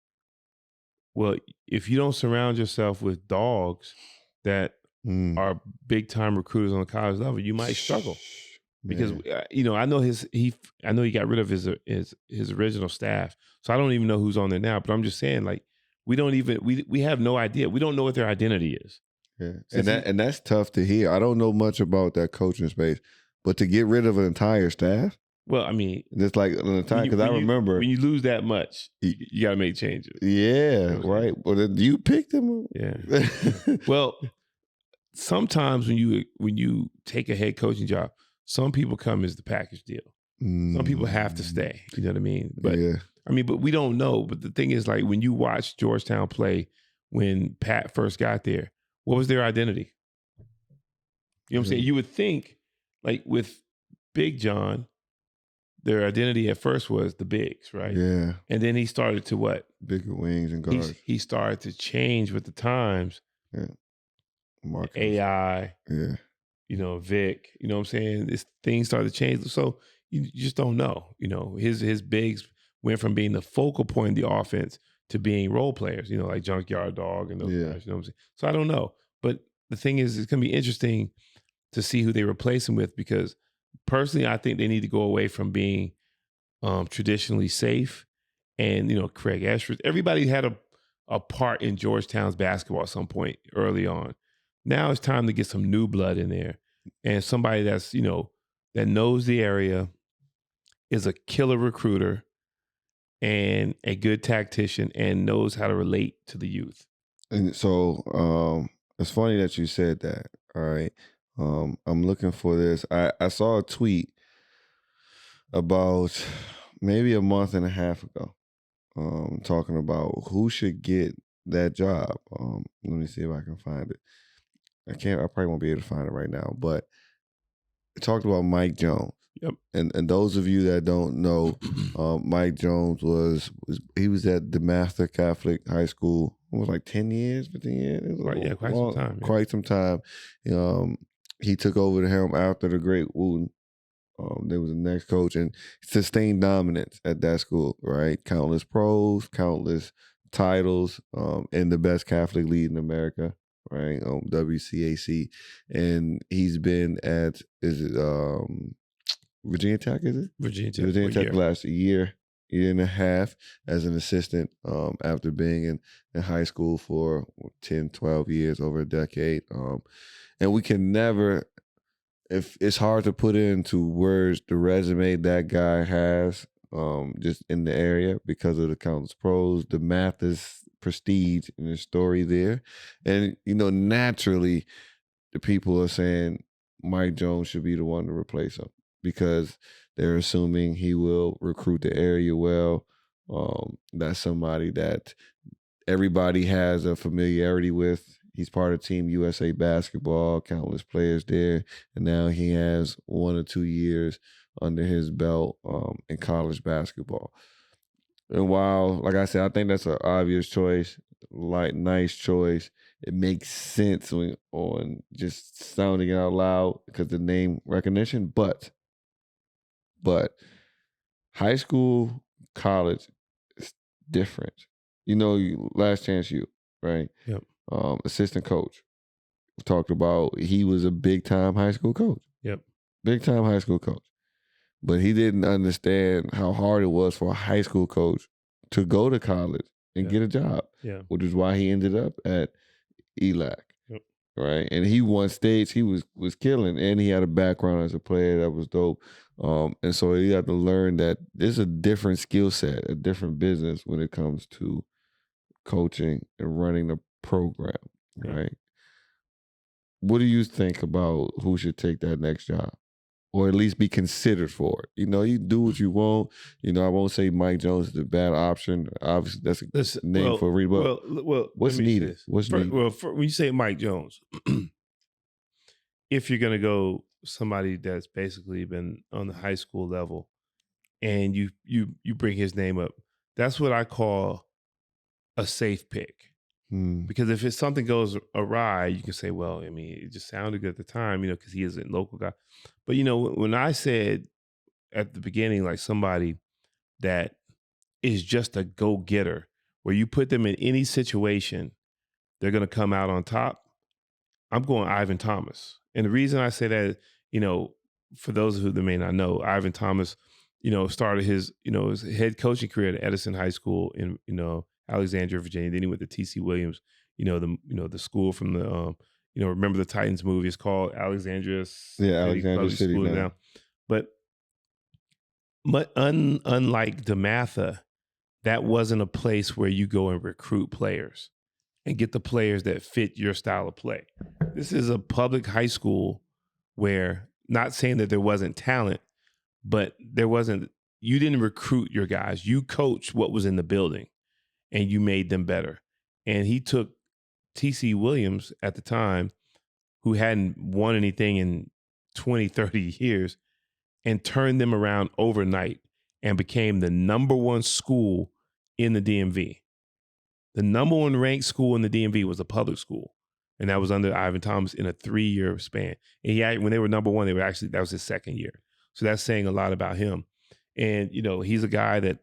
Well, if you don't surround yourself with dogs that are big time recruiters on the college level, you might struggle. Because I know he got rid of his original staff, so I don't even know who's on there now. But I'm just saying, like, we have no idea. We don't know what their identity is. Yeah, and that's tough to hear. I don't know much about that coaching space, but to get rid of an entire staff. Well, I mean, just like an entire, because I remember when you lose that much, you got to make changes. Yeah, right. Well, then you picked them. Yeah. Well, sometimes when you take a head coaching job, some people come as the package deal. Some people have to stay. You know what I mean? But but we don't know. But the thing is, like, when you watch Georgetown play when Pat first got there, what was their identity? You know what I'm saying? You would think, like, with Big John, their identity at first was the bigs, right? Yeah. And then he started to what? Bigger wings and guards. He started to change with the times. Yeah. Marcus. AI. Yeah. You know, Vic. You know what I'm saying? Things started to change. So you just don't know. You know, his bigs went from being the focal point of the offense to being role players, you know, like Junkyard Dog and those guys. You know what I'm saying? So I don't know. But the thing is, it's going to be interesting to see who they replace him with, because personally, I think they need to go away from being traditionally safe. And, you know, Craig Ashford, everybody had a part in Georgetown's basketball at some point early on. Now it's time to get some new blood in there, and somebody that's, you know, that knows the area, is a killer recruiter and a good tactician, and knows how to relate to the youth. And so it's funny that you said that. All right. I'm looking for this. I saw a tweet about maybe a month and a half ago, talking about who should get that job. Let me see if I can find it. I probably won't be able to find it right now, but it talked about Mike Jones. Yep. And those of you that don't know, Mike Jones was at DeMaster Catholic High School. It was like 10 years, 15 years. It was quite some time. Yeah. Quite some time. He took over the helm after the great Wooten. There was the next coach and sustained dominance at that school, right? Countless pros, countless titles, and the best Catholic league in America, right? WCAC. And he's been at, Virginia Tech, is it? Virginia Tech. Virginia Tech last year and a half as an assistant after being in high school for 10, 12 years, over a decade. And we can never, if it's hard to put into words the resume that guy has just in the area because of the countless pros, the math is prestige in the story there. And, naturally, the people are saying Mike Jones should be the one to replace him, because they're assuming he will recruit the area well. That's somebody that everybody has a familiarity with. He's part of Team USA basketball, countless players there, and now he has 1 or 2 years under his belt in college basketball. And while, like I said, I think that's an obvious choice, nice choice. It makes sense on just sounding it out loud because the name recognition, but high school, college is different. Last Chance U, right? Yep. Assistant coach. We talked about he was a big-time high school coach. Yep. Big-time high school coach. But he didn't understand how hard it was for a high school coach to go to college and get a job. Yeah. Which is why he ended up at ELAC. Yep. Right? And he won states. He was killing. And he had a background as a player that was dope. And so you have to learn that there's a different skill set, a different business when it comes to coaching and running the program. Right? What do you think about who should take that next job? Or at least be considered for it. You do what you want. I won't say Mike Jones is a bad option. Obviously, that's a name for a read. Well, what's needed? Needed? Well, when you say Mike Jones, if you're going to go somebody that's basically been on the high school level, and you bring his name up, that's what I call a safe pick. Because if something goes awry, you can say, well, I mean, it just sounded good at the time, because he is a local guy. But, when I said at the beginning, like somebody that is just a go-getter, where you put them in any situation, they're going to come out on top, I'm going Ivan Thomas. And the reason I say that, for those who may not know, Ivan Thomas, started his head coaching career at Edison High School in, Alexandria, Virginia. Then he went to T.C. Williams, the school from the, remember the Titans movie? It's called Alexandria. Yeah, Alexandria City now. But unlike DeMatha, that wasn't a place where you go and recruit players and get the players that fit your style of play. This is a public high school where, not saying that there wasn't talent, but you didn't recruit your guys. You coached what was in the building, and you made them better. And he took T.C. Williams at the time, who hadn't won anything in 20, 30 years, and turned them around overnight and became the number one school in the DMV. The number one ranked school in the DMV was a public school. And that was under Ivan Thomas in a 3-year span. And when they were number one, that was his second year. So that's saying a lot about him. And, he's a guy that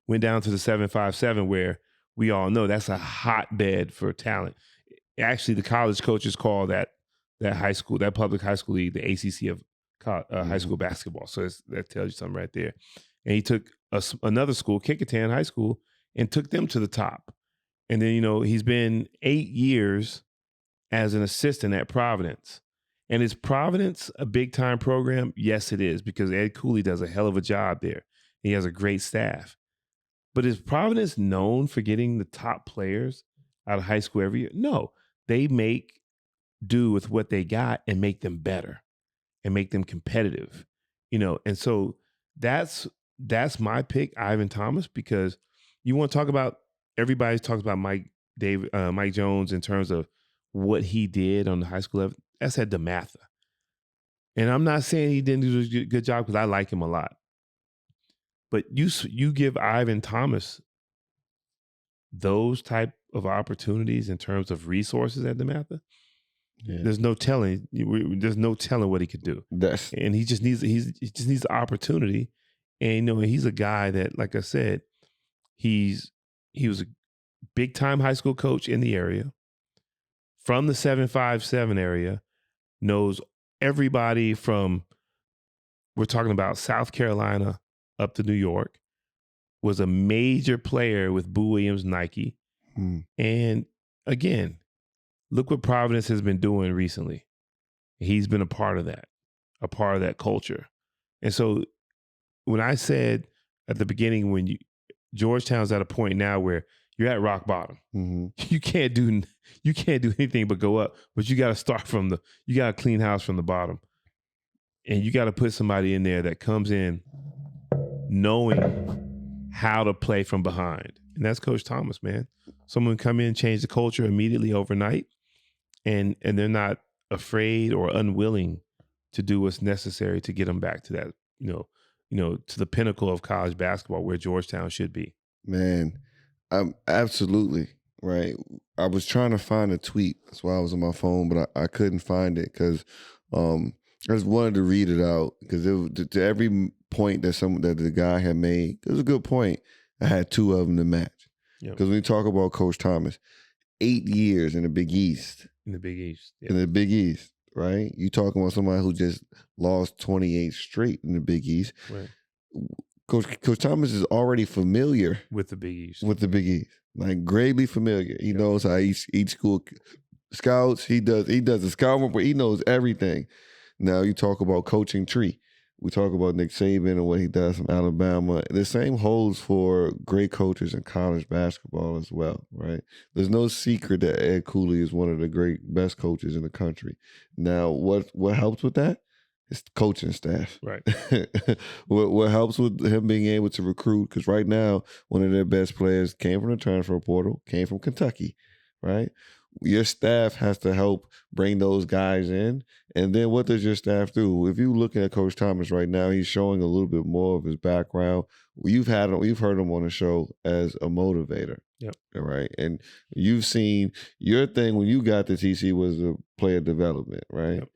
went down to the 757, where we all know that's a hotbed for talent. Actually, the college coaches call that high school, that public high school league, the ACC of high school basketball. So that tells you something right there. And he took another school, Kecoughtan High School, and took them to the top. And then, he's been 8 years as an assistant at Providence. And is Providence a big-time program? Yes, it is, because Ed Cooley does a hell of a job there. He has a great staff. But is Providence known for getting the top players out of high school every year? No. They make do with what they got and make them better and make them competitive. And so that's my pick, Ivan Thomas, because you want to talk about, everybody talks about Mike Jones in terms of what he did on the high school level. That's at DeMatha. And I'm not saying he didn't do a good job because I like him a lot. But you give Ivan Thomas those type of opportunities in terms of resources at DeMatha, there's no telling. There's no telling what he could do. And he just needs the opportunity. And he's a guy that, like I said, he was a big time high school coach in the area, from the 757 area, knows everybody from, we're talking about South Carolina up to New York, was a major player with Boo Williams Nike. And again, look what Providence has been doing recently. He's been a part of that culture. And so when I said at the beginning, Georgetown's at a point now where you're at rock bottom. You can't do anything but go up, but you got to start you got to clean house from the bottom. And you got to put somebody in there that comes in knowing how to play from behind. And that's Coach Thomas, man. Someone come in, change the culture immediately overnight, and they're not afraid or unwilling to do what's necessary to get them back to that, to the pinnacle of college basketball where Georgetown should be. Man, absolutely, right. I was trying to find a tweet. That's why I was on my phone, but I couldn't find it because I just wanted to read it out because to every point that the guy had made, it was a good point. I had two of them to match. Because when you talk about Coach Thomas, 8 years in the Big East. In the Big East. Yeah. In the Big East, right? You talking about somebody who just lost 28 straight in the Big East. Right. Coach Thomas is already familiar with the Big East. Like greatly familiar. He knows how each school scouts. He does the scout report. He knows everything. Now you talk about coaching tree. We talk about Nick Saban and what he does from Alabama. The same holds for great coaches in college basketball as well, right? There's no secret that Ed Cooley is one of the best coaches in the country. Now, what helps with that? It's the coaching staff. Right. What helps with him being able to recruit, because right now, one of their best players came from the transfer portal, came from Kentucky, right? Your staff has to help bring those guys in. And then what does your staff do? If you're looking at Coach Thomas right now, he's showing a little bit more of his background. You've heard him on the show as a motivator. Yep. Right. And you've seen your thing when you got to TC was the player development, right? Yep.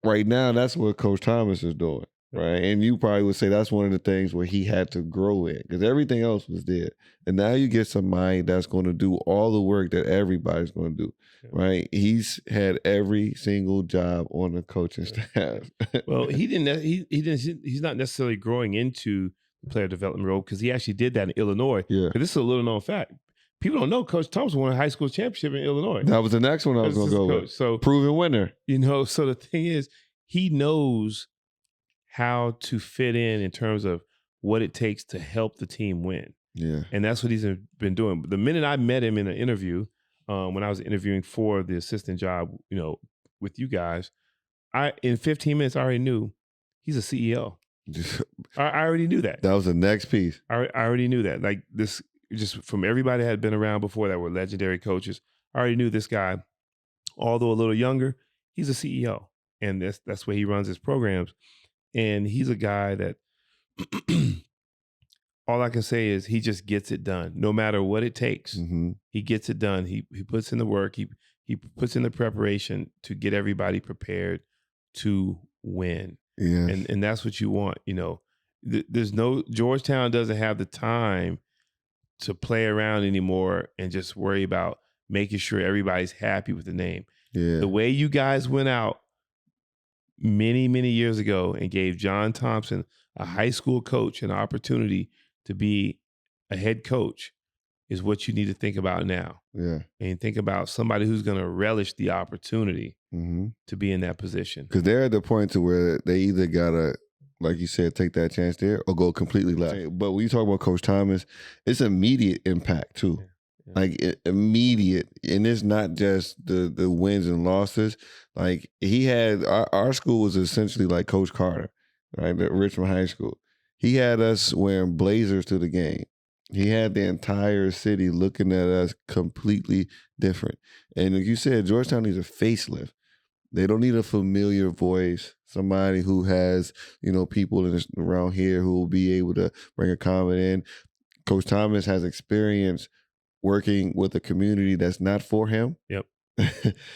Right now, that's what Coach Thomas is doing. Right. And you probably would say that's one of the things where he had to grow in because everything else was there. And now you get somebody that's going to do all the work that everybody's going to do. Right. He's had every single job on the coaching staff. Well, he's not necessarily growing into the player development role because he actually did that in Illinois. Yeah. This is a little known fact. People don't know Coach Thomas won a high school championship in Illinois. That was the next one I was going to go with. So proven winner. So the thing is, he knows how to fit in terms of what it takes to help the team win. Yeah. And that's what he's been doing. The minute I met him in an interview, when I was interviewing for the assistant job, with you guys, in 15 minutes, I already knew he's a CEO. I already knew that. That was the next piece. I already knew that. Like this, just from everybody that had been around before that were legendary coaches, I already knew this guy, although a little younger, he's a CEO. And that's where he runs his programs. And he's a guy that all I can say is he just gets it done. No matter what it takes, he gets it done. He puts in the work. He puts in the preparation to get everybody prepared to win. Yeah. And that's what you want. Georgetown doesn't have the time to play around anymore and just worry about making sure everybody's happy with the name. Yeah. The way you guys went out many, many years ago and gave John Thompson, a high school coach, an opportunity to be a head coach is what you need to think about now. Yeah. And think about somebody who's going to relish the opportunity to be in that position. Because they're at the point to where they either got to, like you said, take that chance there or go completely left. But when you talk about Coach Thomas, it's immediate impact too. Yeah. Like immediate, and it's not just the wins and losses. Like he had our school was essentially like Coach Carter, right? At Richmond High School. He had us wearing blazers to the game. He had the entire city looking at us completely different. And like you said, Georgetown needs a facelift. They don't need a familiar voice, somebody who has, people around here who will be able to bring a comment in. Coach Thomas has experience working with a community that's not for him. Yep.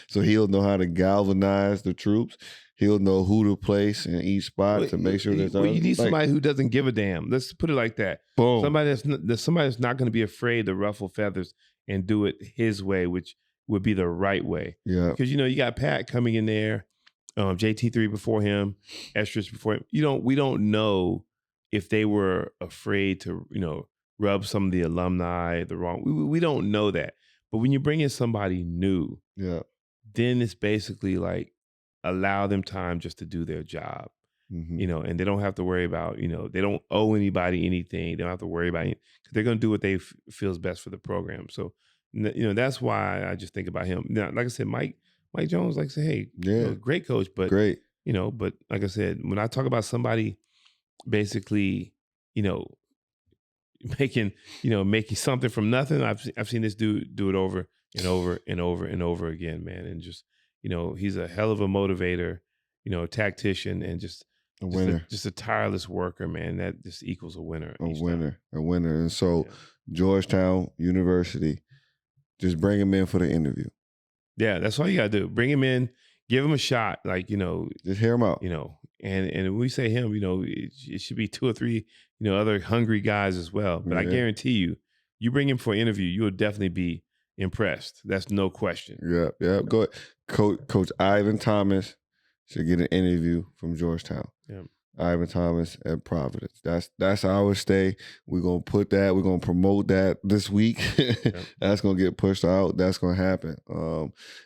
So he'll know how to galvanize the troops. He'll know who to place in each spot to make sure there's. You need somebody who doesn't give a damn. Let's put it like that. Boom. Somebody that's not going to be afraid to ruffle feathers and do it his way, which would be the right way. Yeah. Because you got Pat coming in there, JT3 before him, Estrich before him. We don't know if they were afraid to rub some of the alumni the wrong. We don't know that. But when you bring in somebody new, then it's basically like allow them time just to do their job, and they don't have to worry about, they don't owe anybody anything. They don't have to worry about it because they're going to do what they feel is best for the program. So, that's why I just think about him. Now, like I said, Mike Jones, like I said, hey, great coach, but great, but like I said, when I talk about somebody basically, making something from nothing. I've seen this dude do it over and over and over and over again, man. And just, he's a hell of a motivator, tactician, and just a winner, just a tireless worker, man. That just equals a winner. A winner. And so Georgetown University, just bring him in for the interview. Yeah, that's all you gotta do. Bring him in, give him a shot. Like, just hear him out. And when we say him, it should be 2 or 3, other hungry guys as well. But I guarantee you bring him for an interview, you'll definitely be impressed. That's no question. Yeah. Go ahead. Coach Ivan Thomas should get an interview from Georgetown. Yeah. Ivan Thomas at Providence. That's our stay. We're gonna put that. We're gonna promote that this week. That's gonna get pushed out. That's gonna happen.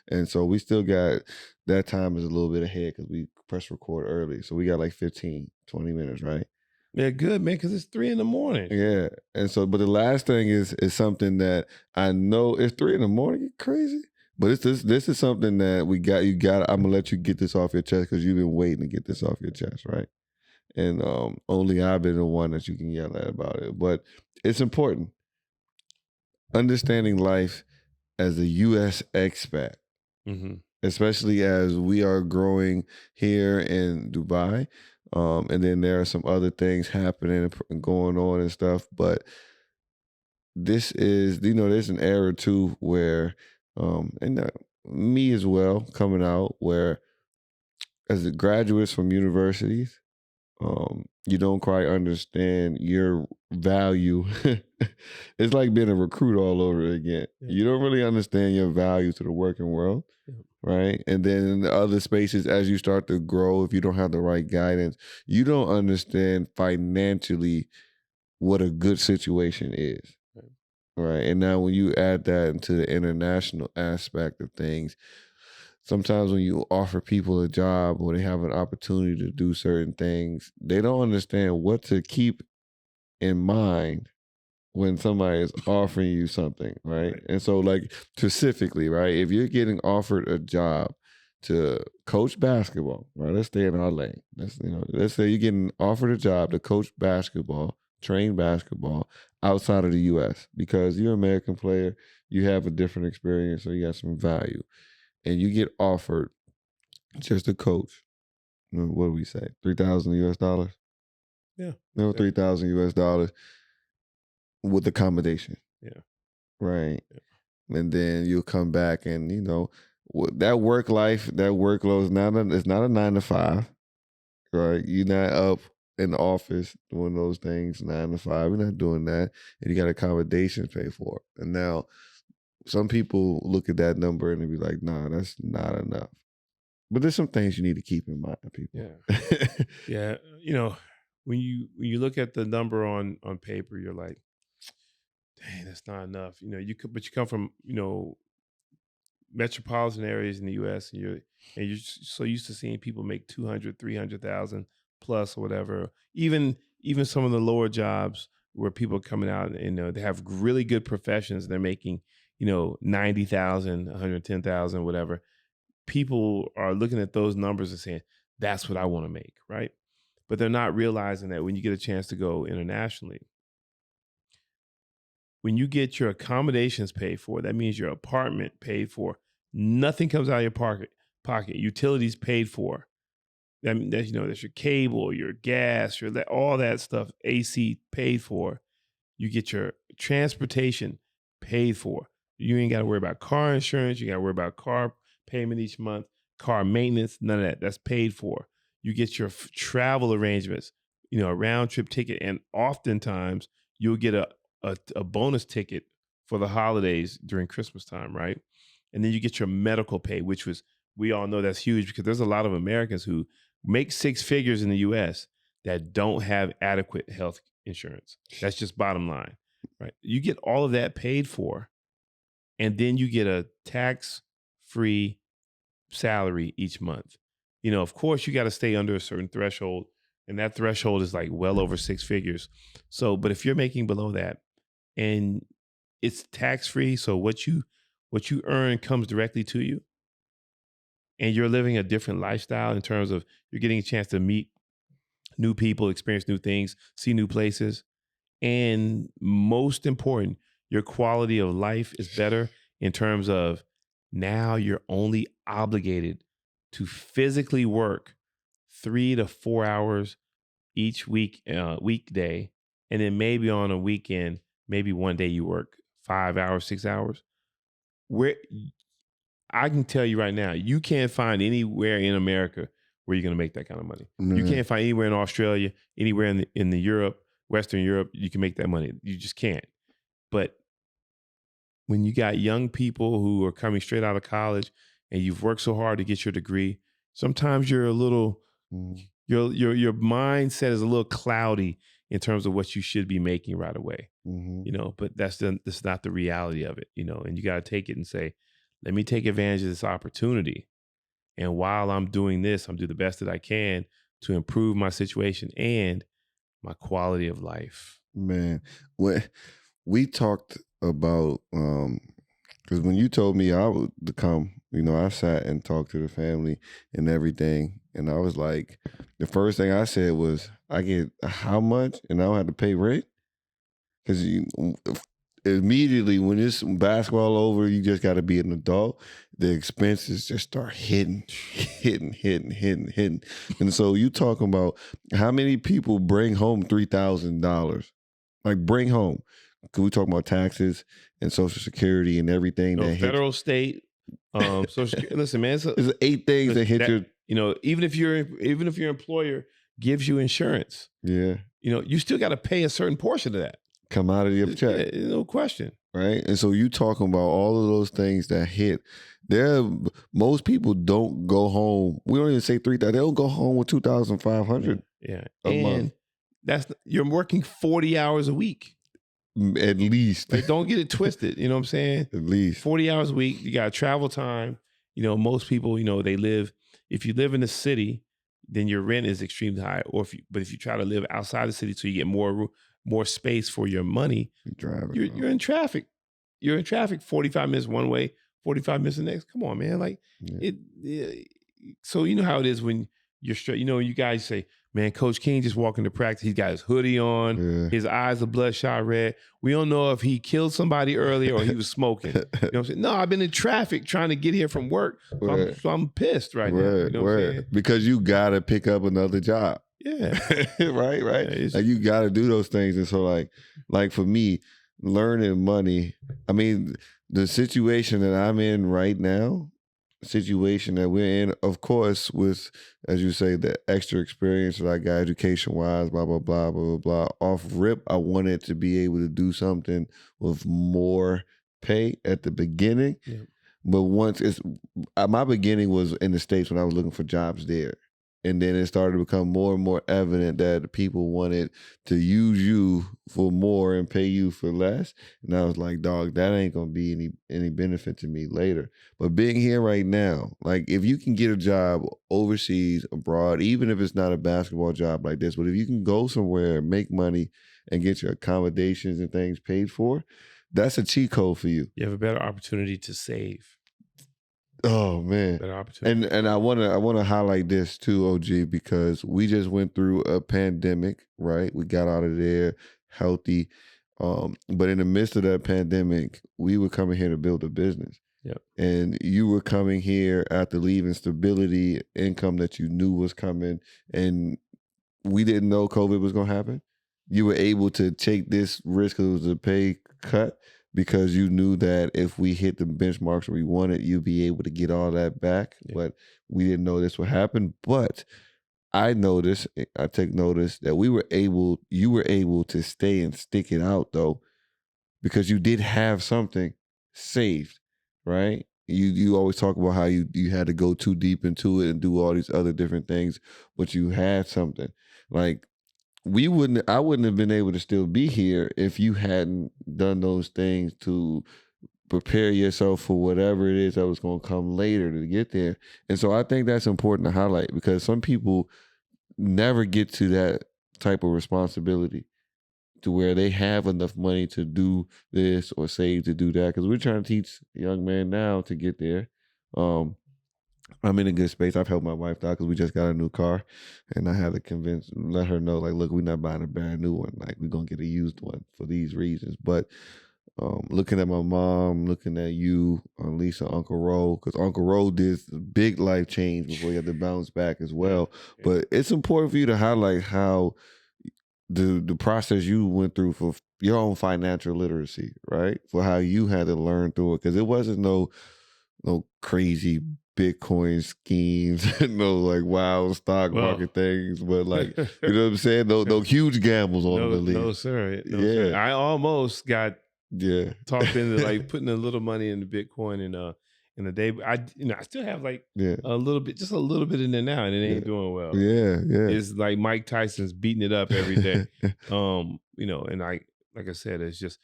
And so we still got that time is a little bit ahead because we press record early. So we got like 15, 20 minutes, right? Yeah, good, man, because it's 3 a.m. Yeah. And so, but the last thing is something that I know it's 3 a.m. You're crazy. But this is something that you got. I'm gonna let you get this off your chest because you've been waiting to get this off your chest, right? And only I've been the one that you can yell at about it. But it's important. Understanding life as a U.S. expat, especially as we are growing here in Dubai. And then there are some other things happening and going on and stuff. But this is, there's an era too where, me as well, coming out, where as graduates from universities, you don't quite understand your value. It's like being a recruit all over again. Yeah. You don't really understand your value to the working world, right? And then in the other spaces, as you start to grow, if you don't have the right guidance, you don't understand financially what a good situation is, right? And now when you add that into the international aspect of things, sometimes when you offer people a job or they have an opportunity to do certain things, they don't understand what to keep in mind when somebody is offering you something, right? And so, like, specifically, right, if you're getting offered a job to coach basketball, right? Let's stay in our lane. Let's say you're getting offered a job to coach basketball, train basketball outside of the U.S. because you're an American player, you have a different experience, so you got some value. And you get offered just a coach, what do we say, $3,000 US? Yeah. $3,000 US with accommodation. Yeah. Right. Yeah. And then you'll come back and, that work life, that workload it's not a 9 to 5, right? You're not up in the office doing those things 9 to 5. You're not doing that. And you got accommodations paid for. And now, some people look at that number and they be like, nah, that's not enough. But there's some things you need to keep in mind, people. Yeah. Yeah. When you look at the number on paper, you're like, dang, that's not enough. But you come from, metropolitan areas in the US and you're so used to seeing people make 200, 300,000 plus or whatever. Even some of the lower jobs where people are coming out and they have really good professions, they're making 90,000, 110,000, whatever. People are looking at those numbers and saying, that's what I want to make, right? But they're not realizing that when you get a chance to go internationally, when you get your accommodations paid for, that means your apartment paid for. Nothing comes out of your pocket. pocket. Utilities paid for. That's your cable, your gas, all that stuff. AC paid for. You get your transportation paid for. You ain't got to worry about car insurance. You got to worry about car payment each month, car maintenance, none of that. That's paid for. You get your travel arrangements, a round trip ticket. And oftentimes you'll get a bonus ticket for the holidays during Christmas time, right? And then you get your medical pay, which we all know that's huge because there's a lot of Americans who make six figures in the U.S. that don't have adequate health insurance. That's just bottom line, right? You get all of that paid for, and then you get a tax-free salary each month. Of course, you got to stay under a certain threshold, and that threshold is like well over six figures. So, but if you're making below that, and it's tax-free, so what you earn comes directly to you, and you're living a different lifestyle in terms of you're getting a chance to meet new people, experience new things, see new places. And most important, your quality of life is better in terms of now you're only obligated to physically work 3 to 4 hours each weekday. And then maybe on a weekend, maybe one day you work 5 hours, 6 hours. Where I can tell you right now, you can't find anywhere in America where you're going to make that kind of money. Mm-hmm. You can't find anywhere in Australia, anywhere in the Europe, Western Europe, you can make that money. You just can't. But when you got young people who are coming straight out of college and you've worked so hard to get your degree, sometimes you're a little, your mindset is a little cloudy in terms of what you should be making right away. Mm-hmm. But that's not the reality of it, and you got to take it and say, let me take advantage of this opportunity. And while I'm doing this, I'm doing the best that I can to improve my situation and my quality of life. Man, we talked about, because when you told me I would come, I sat and talked to the family and everything. And I was like, the first thing I said was, I get how much and I don't have to pay rent? Because immediately when it's basketball over, you just got to be an adult. The expenses just start hitting. And so you talking about how many people bring home $3,000? Like bring home. Because we talking about taxes and Social Security and everything. That federal, state, Social Security. Listen, man, there's 8 things that hit your. Even if your employer gives you insurance, you still got to pay a certain portion of that. Come out of your check. No question. Right? And so you talking about all of those things that hit. Most people don't go home. We don't even say 3,000. They don't go home with 2,500. Yeah. And you're working 40 hours a week. At least. Like, don't get it twisted. You know what I'm saying? At least 40 hours a week. You got travel time. Most people, if you live in the city, then your rent is extremely high. But if you try to live outside the city, so you get more space for your money, you're in traffic. You're in traffic 45 minutes one way, 45 minutes the next. Come on, man. Like so you know how it is when you're straight. You guys say, man, Coach King just walking to practice. He's got his hoodie on. Yeah. His eyes are bloodshot red. We don't know if he killed somebody earlier or he was smoking. You know what I'm saying? No, I've been in traffic trying to get here from work. So I'm pissed right now. You know what I'm saying? Because you got to pick up another job. Yeah. right. Yeah, like you got to do those things. And so like for me, learning money, I mean, the situation that I'm in right now, situation that we're in, of course, with, as you say, the extra experience that I got education-wise, blah, blah, blah, blah, blah, blah. Off rip, I wanted to be able to do something with more pay at the beginning. Yeah. But once my beginning was in the States when I was looking for jobs there. And then it started to become more and more evident that people wanted to use you for more and pay you for less. And I was like, dog, that ain't going to be any benefit to me later. But being here right now, like if you can get a job overseas, abroad, even if it's not a basketball job like this, but if you can go somewhere, make money and get your accommodations and things paid for, that's a cheat code for you. You have a better opportunity to save. Oh man. And I wanna highlight this too, OG, because we just went through a pandemic, right? We got out of there healthy. But in the midst of that pandemic, we were coming here to build a business. Yep. And you were coming here after leaving stability, income that you knew was coming, and we didn't know COVID was going to happen. You were able to take this risk because it was a pay cut because you knew that if we hit the benchmarks we wanted, you'd be able to get all that back. Yeah. But we didn't know this would happen. But I take notice that you were able to stay and stick it out though, because you did have something saved, right? You always talk about how you had to go too deep into it and do all these other different things, but you had something. Like I wouldn't have been able to still be here if you hadn't done those things to prepare yourself for whatever it is that was going to come later to get there. And so I think that's important to highlight because some people never get to that type of responsibility to where they have enough money to do this or save to do that. Because we're trying to teach a young man now to get there. I'm in a good space. I've helped my wife out because we just got a new car, and I had to let her know, like, look, we're not buying a brand new one. Like, we're gonna get a used one for these reasons. But looking at my mom, looking at you, Lisa, Uncle Ro, because Uncle Ro did a big life change before he had to bounce back as well. Yeah. But it's important for you to highlight how the process you went through for your own financial literacy, right? For how you had to learn through it, because it wasn't no crazy Bitcoin schemes, no like wild stock market things, but like, you know what I'm saying? No huge gambles on the league. No, sir. No, yeah. Sir. I almost got talked into like putting a little money into Bitcoin in a day. I still have like a little bit in there now, and it ain't doing well. Yeah. It's like Mike Tyson's beating it up every day. And like I said, it's just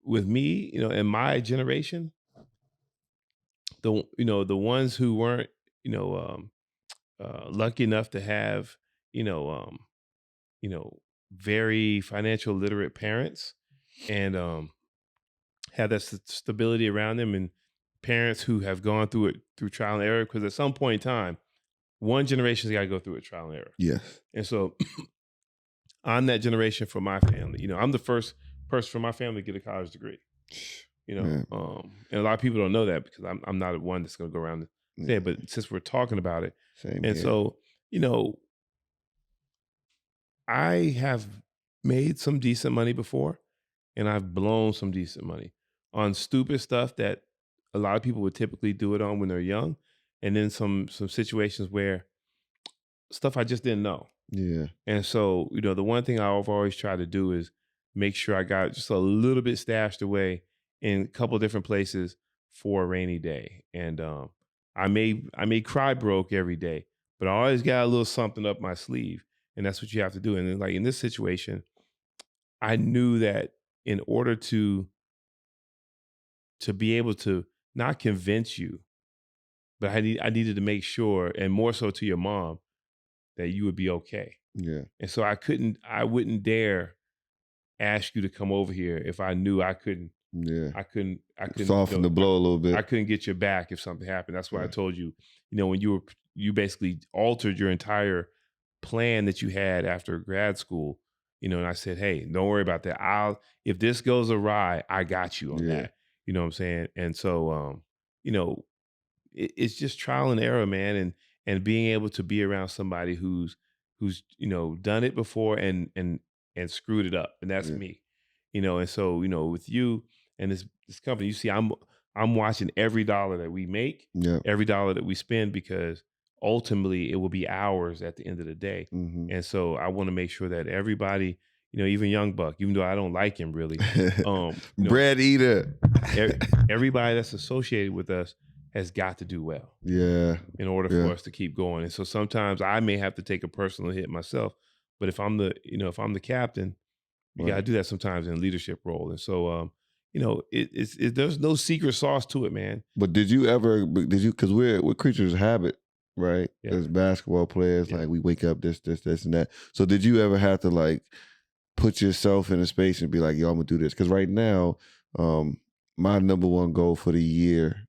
with me, in my generation, the ones who weren't, lucky enough to have, very financial literate parents and have that stability around them, and parents who have gone through trial and error, because at some point in time, one generation's got to go through it, trial and error. Yes. And so I'm that generation for my family. I'm the first person from my family to get a college degree. And a lot of people don't know that because I'm not one that's going to go around and say it, but since we're talking about it. Same and here. So, I have made some decent money before, and I've blown some decent money on stupid stuff that a lot of people would typically do it on when they're young. And then some situations where stuff I just didn't know. Yeah. And so, the one thing I've always tried to do is make sure I got just a little bit stashed away in a couple of different places for a rainy day. And I may cry broke every day, but I always got a little something up my sleeve. And that's what you have to do. And then, like in this situation, I knew that in order to be able to not convince you, but I needed to make sure, and more so to your mom, that you would be okay. Yeah. And so I wouldn't dare ask you to come over here if I knew I couldn't. Yeah. I couldn't soften the blow a little bit. I couldn't get your back if something happened. That's why I told you, when you basically altered your entire plan that you had after grad school, and I said, hey, don't worry about that. If this goes awry, I got you on that. You know what I'm saying? And so, it's just trial and error, man. And being able to be around somebody who's done it before and screwed it up. And that's me, and so, with you and this company, you see, I'm watching every dollar that we make, every dollar that we spend, because ultimately it will be ours at the end of the day. Mm-hmm. And so I want to make sure that everybody, even Young Buck, even though I don't like him really, bread eater, everybody that's associated with us has got to do well. Yeah. In order for us to keep going. And so sometimes I may have to take a personal hit myself, but if I'm the captain, you got to do that sometimes in a leadership role. And so, there's no secret sauce to it, man. But because we're creatures of habit, right? Yeah. As basketball players, like we wake up this and that. So did you ever have to like put yourself in a space and be like, yo, I'm gonna do this? Because right now, my number one goal for the year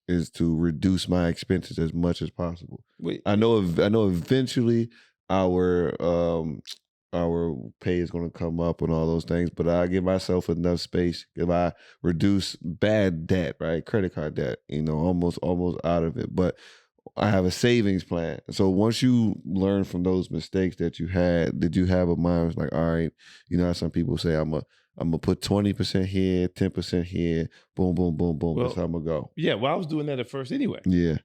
is to reduce my expenses as much as possible. I know eventually our our pay is going to come up and all those things, but I give myself enough space if I reduce bad debt, right? Credit card debt, almost out of it. But I have a savings plan. So once you learn from those mistakes that you had, did you have a mind like, all right, how some people say I'm gonna put 20% here, 10% here, boom, boom, boom, boom. That's how I'm gonna go. Yeah, well, I was doing that at first anyway. Yeah.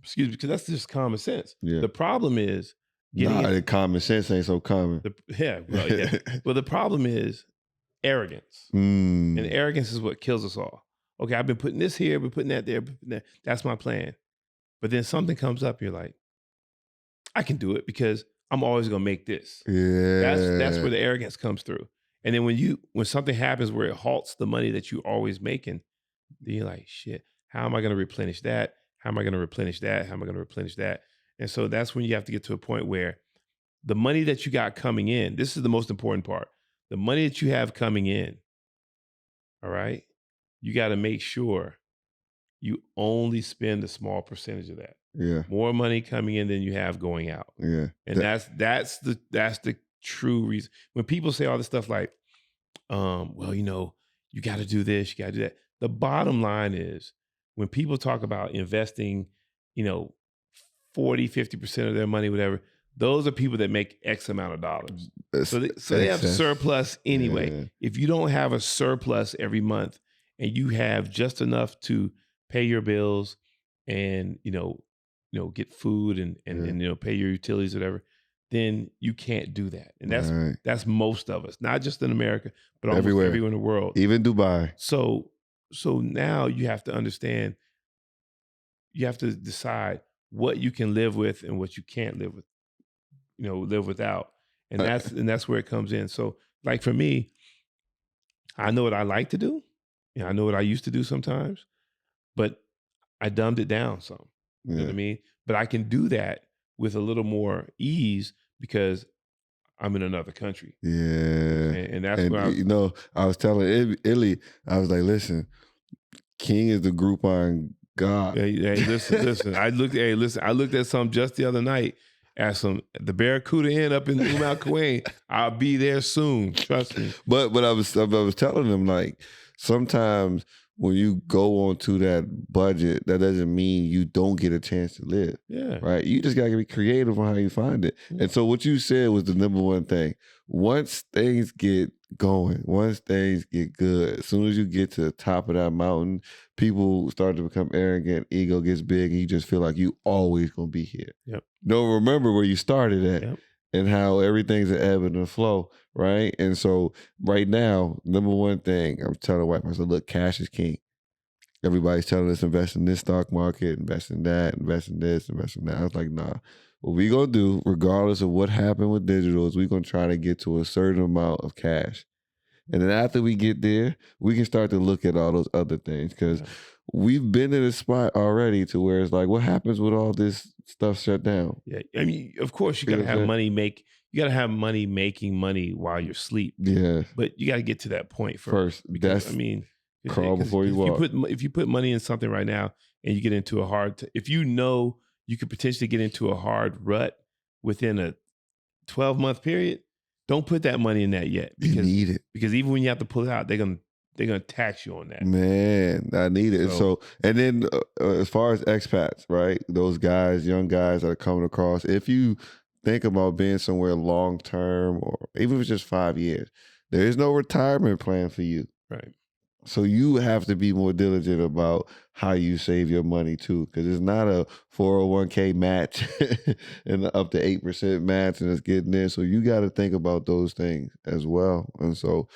Excuse me, because that's just common sense. Yeah. The problem is the common sense ain't so common. Yeah. Well, the problem is arrogance. And arrogance is what kills us all. Okay, I've been putting this here, been putting that there, that's my plan. But then something comes up, you're like, I can do it because I'm always gonna make this. Yeah. That's where the arrogance comes through. And then when something happens where it halts the money that you're always making, then you're like, shit, how am I gonna replenish that? How am I gonna replenish that? How am I gonna replenish that? And so that's when you have to get to a point where the money that you got coming in, this is the most important part. The money that you have coming in, all right, you got to make sure you only spend a small percentage of that. Yeah. More money coming in than you have going out. Yeah. And that's the true reason. When people say all this stuff like, well, you got to do this, you got to do that. The bottom line is when people talk about investing, 40, 50% of their money, whatever, those are people that make X amount of dollars. So they have surplus anyway. Yeah. If you don't have a surplus every month and you have just enough to pay your bills and, get food and pay your utilities, whatever, then you can't do that. And that's most of us, not just in America, but almost everywhere in the world. Even Dubai. So now you have to understand, you have to decide what you can live with and what you can't live with, live without. And that's where it comes in. So like for me, I know what I like to do. I know what I used to do sometimes, but I dumbed it down some. You know what I mean? But I can do that with a little more ease because I'm in another country. Yeah. And that's where I was telling Illy, I was like, listen, King is the Groupon God. Hey, listen. I looked at some just the other night at the Barracuda Inn up in Al Quain. I'll be there soon. Trust me. But I was telling them, like, sometimes when you go onto that budget, that doesn't mean you don't get a chance to live. Yeah. Right? You just got to be creative on how you find it. Yeah. And so what you said was the number one thing. Once things get going, once things get good, as soon as you get to the top of that mountain, people start to become arrogant, ego gets big, and you just feel like you always going to be here. Yep. Don't remember where you started at. Yep. And how everything's an ebb and a flow, right? And so right now, number one thing, I'm telling the wife, I said, look, cash is king. Everybody's telling us invest in this stock market, invest in that, invest in this, invest in that. I was like, nah. What we gonna do, regardless of what happened with digital, is we gonna try to get to a certain amount of cash. And then after we get there, we can start to look at all those other things because we've been in a spot already to where it's like, what happens with all this stuff shut down? Yeah, I mean, of course, you gotta have money you gotta have money making money while you're asleep. Yeah, but you gotta get to that point first. Because, crawl before you walk. If you put money in something right now and you get into a hard, if you know you could potentially get into a hard rut within a 12-month period, don't put that money in that yet. Because, you need it. Because even when you have to pull it out, they're gonna tax you on that. Man, I need it. So and then as far as expats, right? Those guys, young guys that are coming across, if you think about being somewhere long term, or even if it's just 5 years, there is no retirement plan for you. Right. So you have to be more diligent about how you save your money too, because it's not a 401k match and up to 8% match and it's getting there. So you got to think about those things as well. And so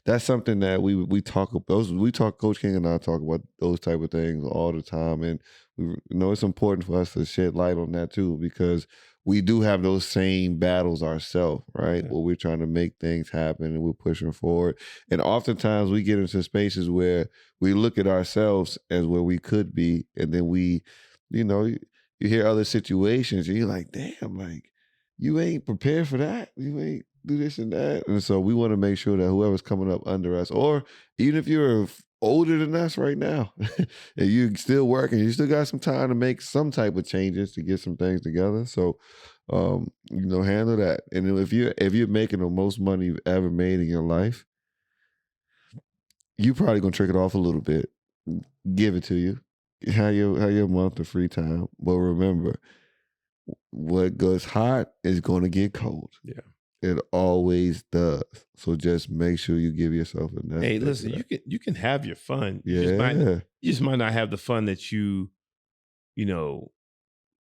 that's something that we talk about. Coach King and I talk about those type of things all the time, and we know it's important for us to shed light on that too, because we do have those same battles ourselves, right? Yeah. Where we're trying to make things happen and we're pushing forward. And oftentimes we get into spaces where we look at ourselves as where we could be. And then we, you hear other situations and you're like, damn, like you ain't prepared for that. You ain't do this and that. And so we want to make sure that whoever's coming up under us, or even if you're older than us right now, and you're still working. You still got some time to make some type of changes to get some things together. So, handle that. And if you're making the most money you've ever made in your life, you probably gonna trick it off a little bit. Give it to you. Have your month of free time. But remember, what goes hot is gonna get cold. Yeah. It always does. So just make sure you give yourself enough. Hey, listen, you can have your fun. You Yeah. just might not have the fun that you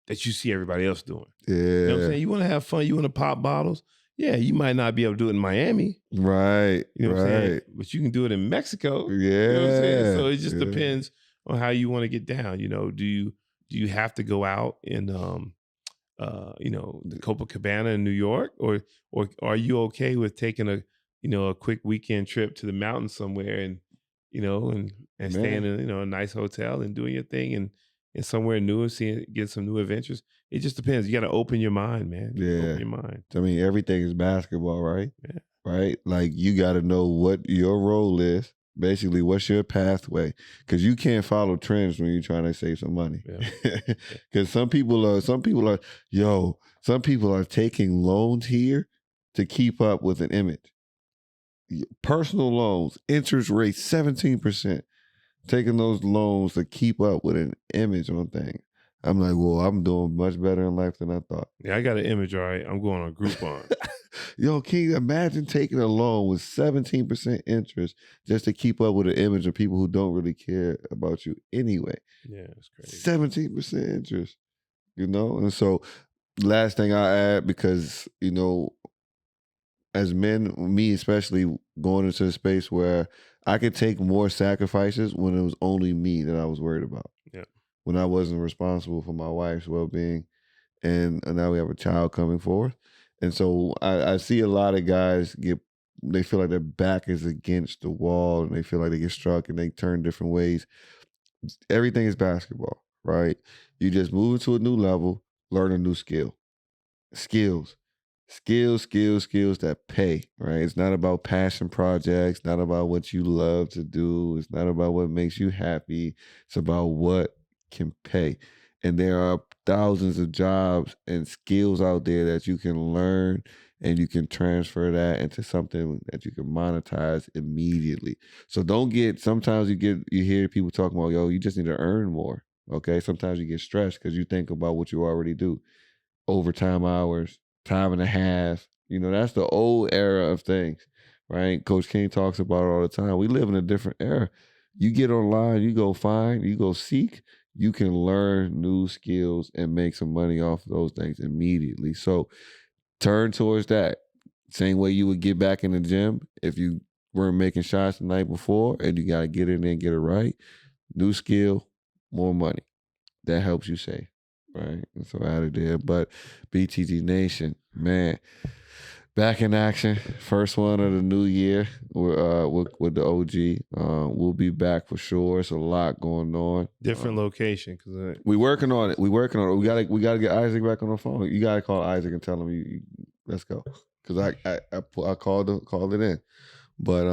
see everybody else doing. Yeah. You know what I'm saying? You want to have fun, you want to pop bottles. Yeah, you might not be able to do it in Miami. Right. You know what I'm saying? But you can do it in Mexico. Yeah. You know what I'm saying? So it just depends on how you want to get down. Do you have to go out in the Copacabana in New York, or are you okay with taking a quick weekend trip to the mountains somewhere and staying in a nice hotel and doing your thing and somewhere new and get some new adventures? It just depends. You got to open your mind, man. Yeah. Open your mind. I mean, everything is basketball, right? Yeah. Right? Like, you got to know what your role is. Basically, what's your pathway? Because you can't follow trends when you're trying to save some money. Because some people are taking loans here to keep up with an image. Personal loans, interest rate 17%. Taking those loans to keep up with an image on things. I'm like, well, I'm doing much better in life than I thought. Yeah, I got an image, all right. I'm going on Groupon. Yo, can you imagine taking a loan with 17% interest just to keep up with an image of people who don't really care about you anyway? Yeah, it's crazy. 17% interest, And so, last thing I add, because, as men, me especially, going into a space where I could take more sacrifices when it was only me that I was worried about. Yeah. When I wasn't responsible for my wife's well-being, and now we have a child coming forth. And so I see a lot of guys they feel like their back is against the wall, and they feel like they get struck and they turn different ways. Everything is basketball, right? You just move into a new level, learn a new skill. Skills that pay, right? It's not about passion projects, not about what you love to do. It's not about what makes you happy. It's about what can pay. And there are thousands of jobs and skills out there that you can learn, and you can transfer that into something that you can monetize immediately. So sometimes you hear people talking about, yo, you just need to earn more. Okay. Sometimes you get stressed because you think about what you already do. Overtime hours, time and a half. That's the old era of things, right? Coach King talks about it all the time. We live in a different era. You get online, you go find, you go seek, you can learn new skills and make some money off of those things immediately. So turn towards that. Same way you would get back in the gym if you weren't making shots the night before, and you got to get in there and get it right. New skill, more money. That helps you save. Right, and so out of there. But BTG Nation, man, back in action. First one of the new year with the OG. We'll be back for sure. It's a lot going on. Different location, because we working on it. We gotta get Isaac back on the phone. You gotta call Isaac and tell him let's go, because I called it in. But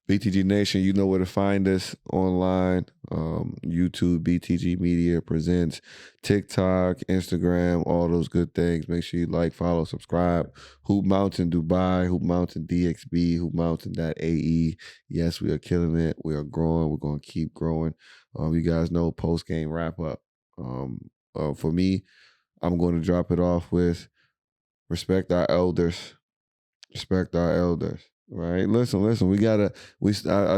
BTG Nation, you know where to find us online. YouTube, BTG Media Presents, TikTok, Instagram, all those good things. Make sure you like, follow, subscribe. Hoop Mountain Dubai, Hoop Mountain DXB, Hoop Mountain.ae. Yes, we are killing it. We are growing. We're going to keep growing. You guys know post-game wrap-up. For me, I'm going to drop it off with respect our elders. Respect our elders. Right. Listen. I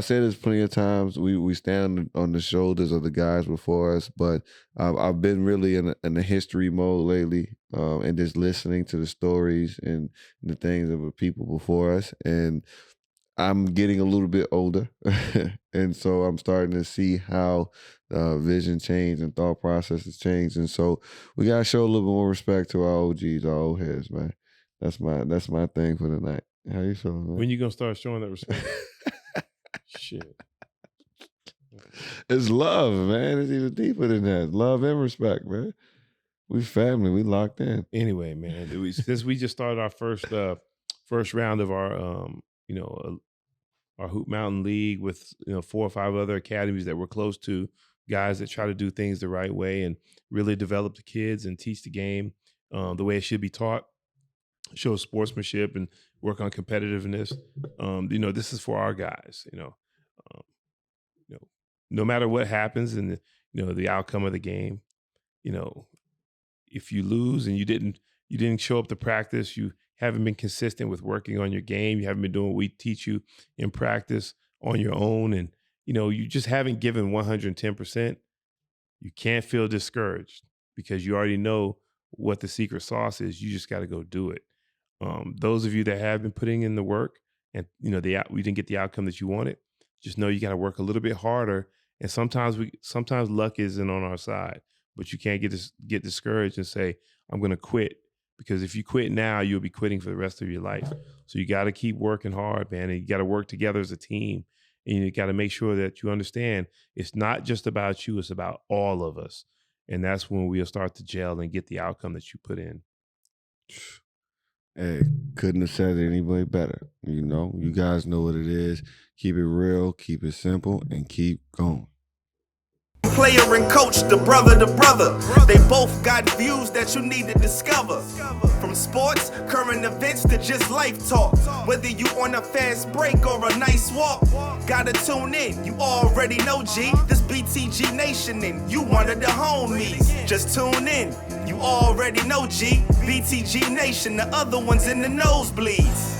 said this plenty of times. We stand on the shoulders of the guys before us, but I've been really in a history mode lately, and just listening to the stories and the things of the people before us. And I'm getting a little bit older, and so I'm starting to see how vision change and thought processes change. And so we gotta show a little bit more respect to our OGs, our old heads, man. That's my thing for the night. How you feeling, man? When you gonna start showing that respect? Shit. It's love, man. It's even deeper than that. Love and respect, man. We family. We locked in. Anyway, man, since we just started our first round of our our Hoop Mountain League with 4 or 5 other academies that we're close to, guys that try to do things the right way and really develop the kids and teach the game the way it should be taught, show sportsmanship and work on competitiveness. This is for our guys. No matter what happens in the outcome of the game, if you lose and you didn't show up to practice, you haven't been consistent with working on your game, you haven't been doing what we teach you in practice on your own, and you just haven't given 110%, you can't feel discouraged because you already know what the secret sauce is. You just got to go do it. Those of you that have been putting in the work and we didn't get the outcome that you wanted, just know you got to work a little bit harder. And sometimes luck isn't on our side, but you can't get discouraged and say, I'm going to quit, because if you quit now, you'll be quitting for the rest of your life. So you got to keep working hard, man. And you got to work together as a team. And you got to make sure that you understand it's not just about you, it's about all of us. And that's when we'll start to gel and get the outcome that you put in. Hey, couldn't have said it anybody better. You guys know what it is. Keep it real, keep it simple, and keep going. Player and coach, the brother to brother. They both got views that you need to discover. From sports, current events to just life talk. Whether you on a fast break or a nice walk, gotta tune in. You already know, G. This BTG Nation and you one of the homies. Just tune in. You already know, G. BTG Nation, the other ones in the nosebleeds.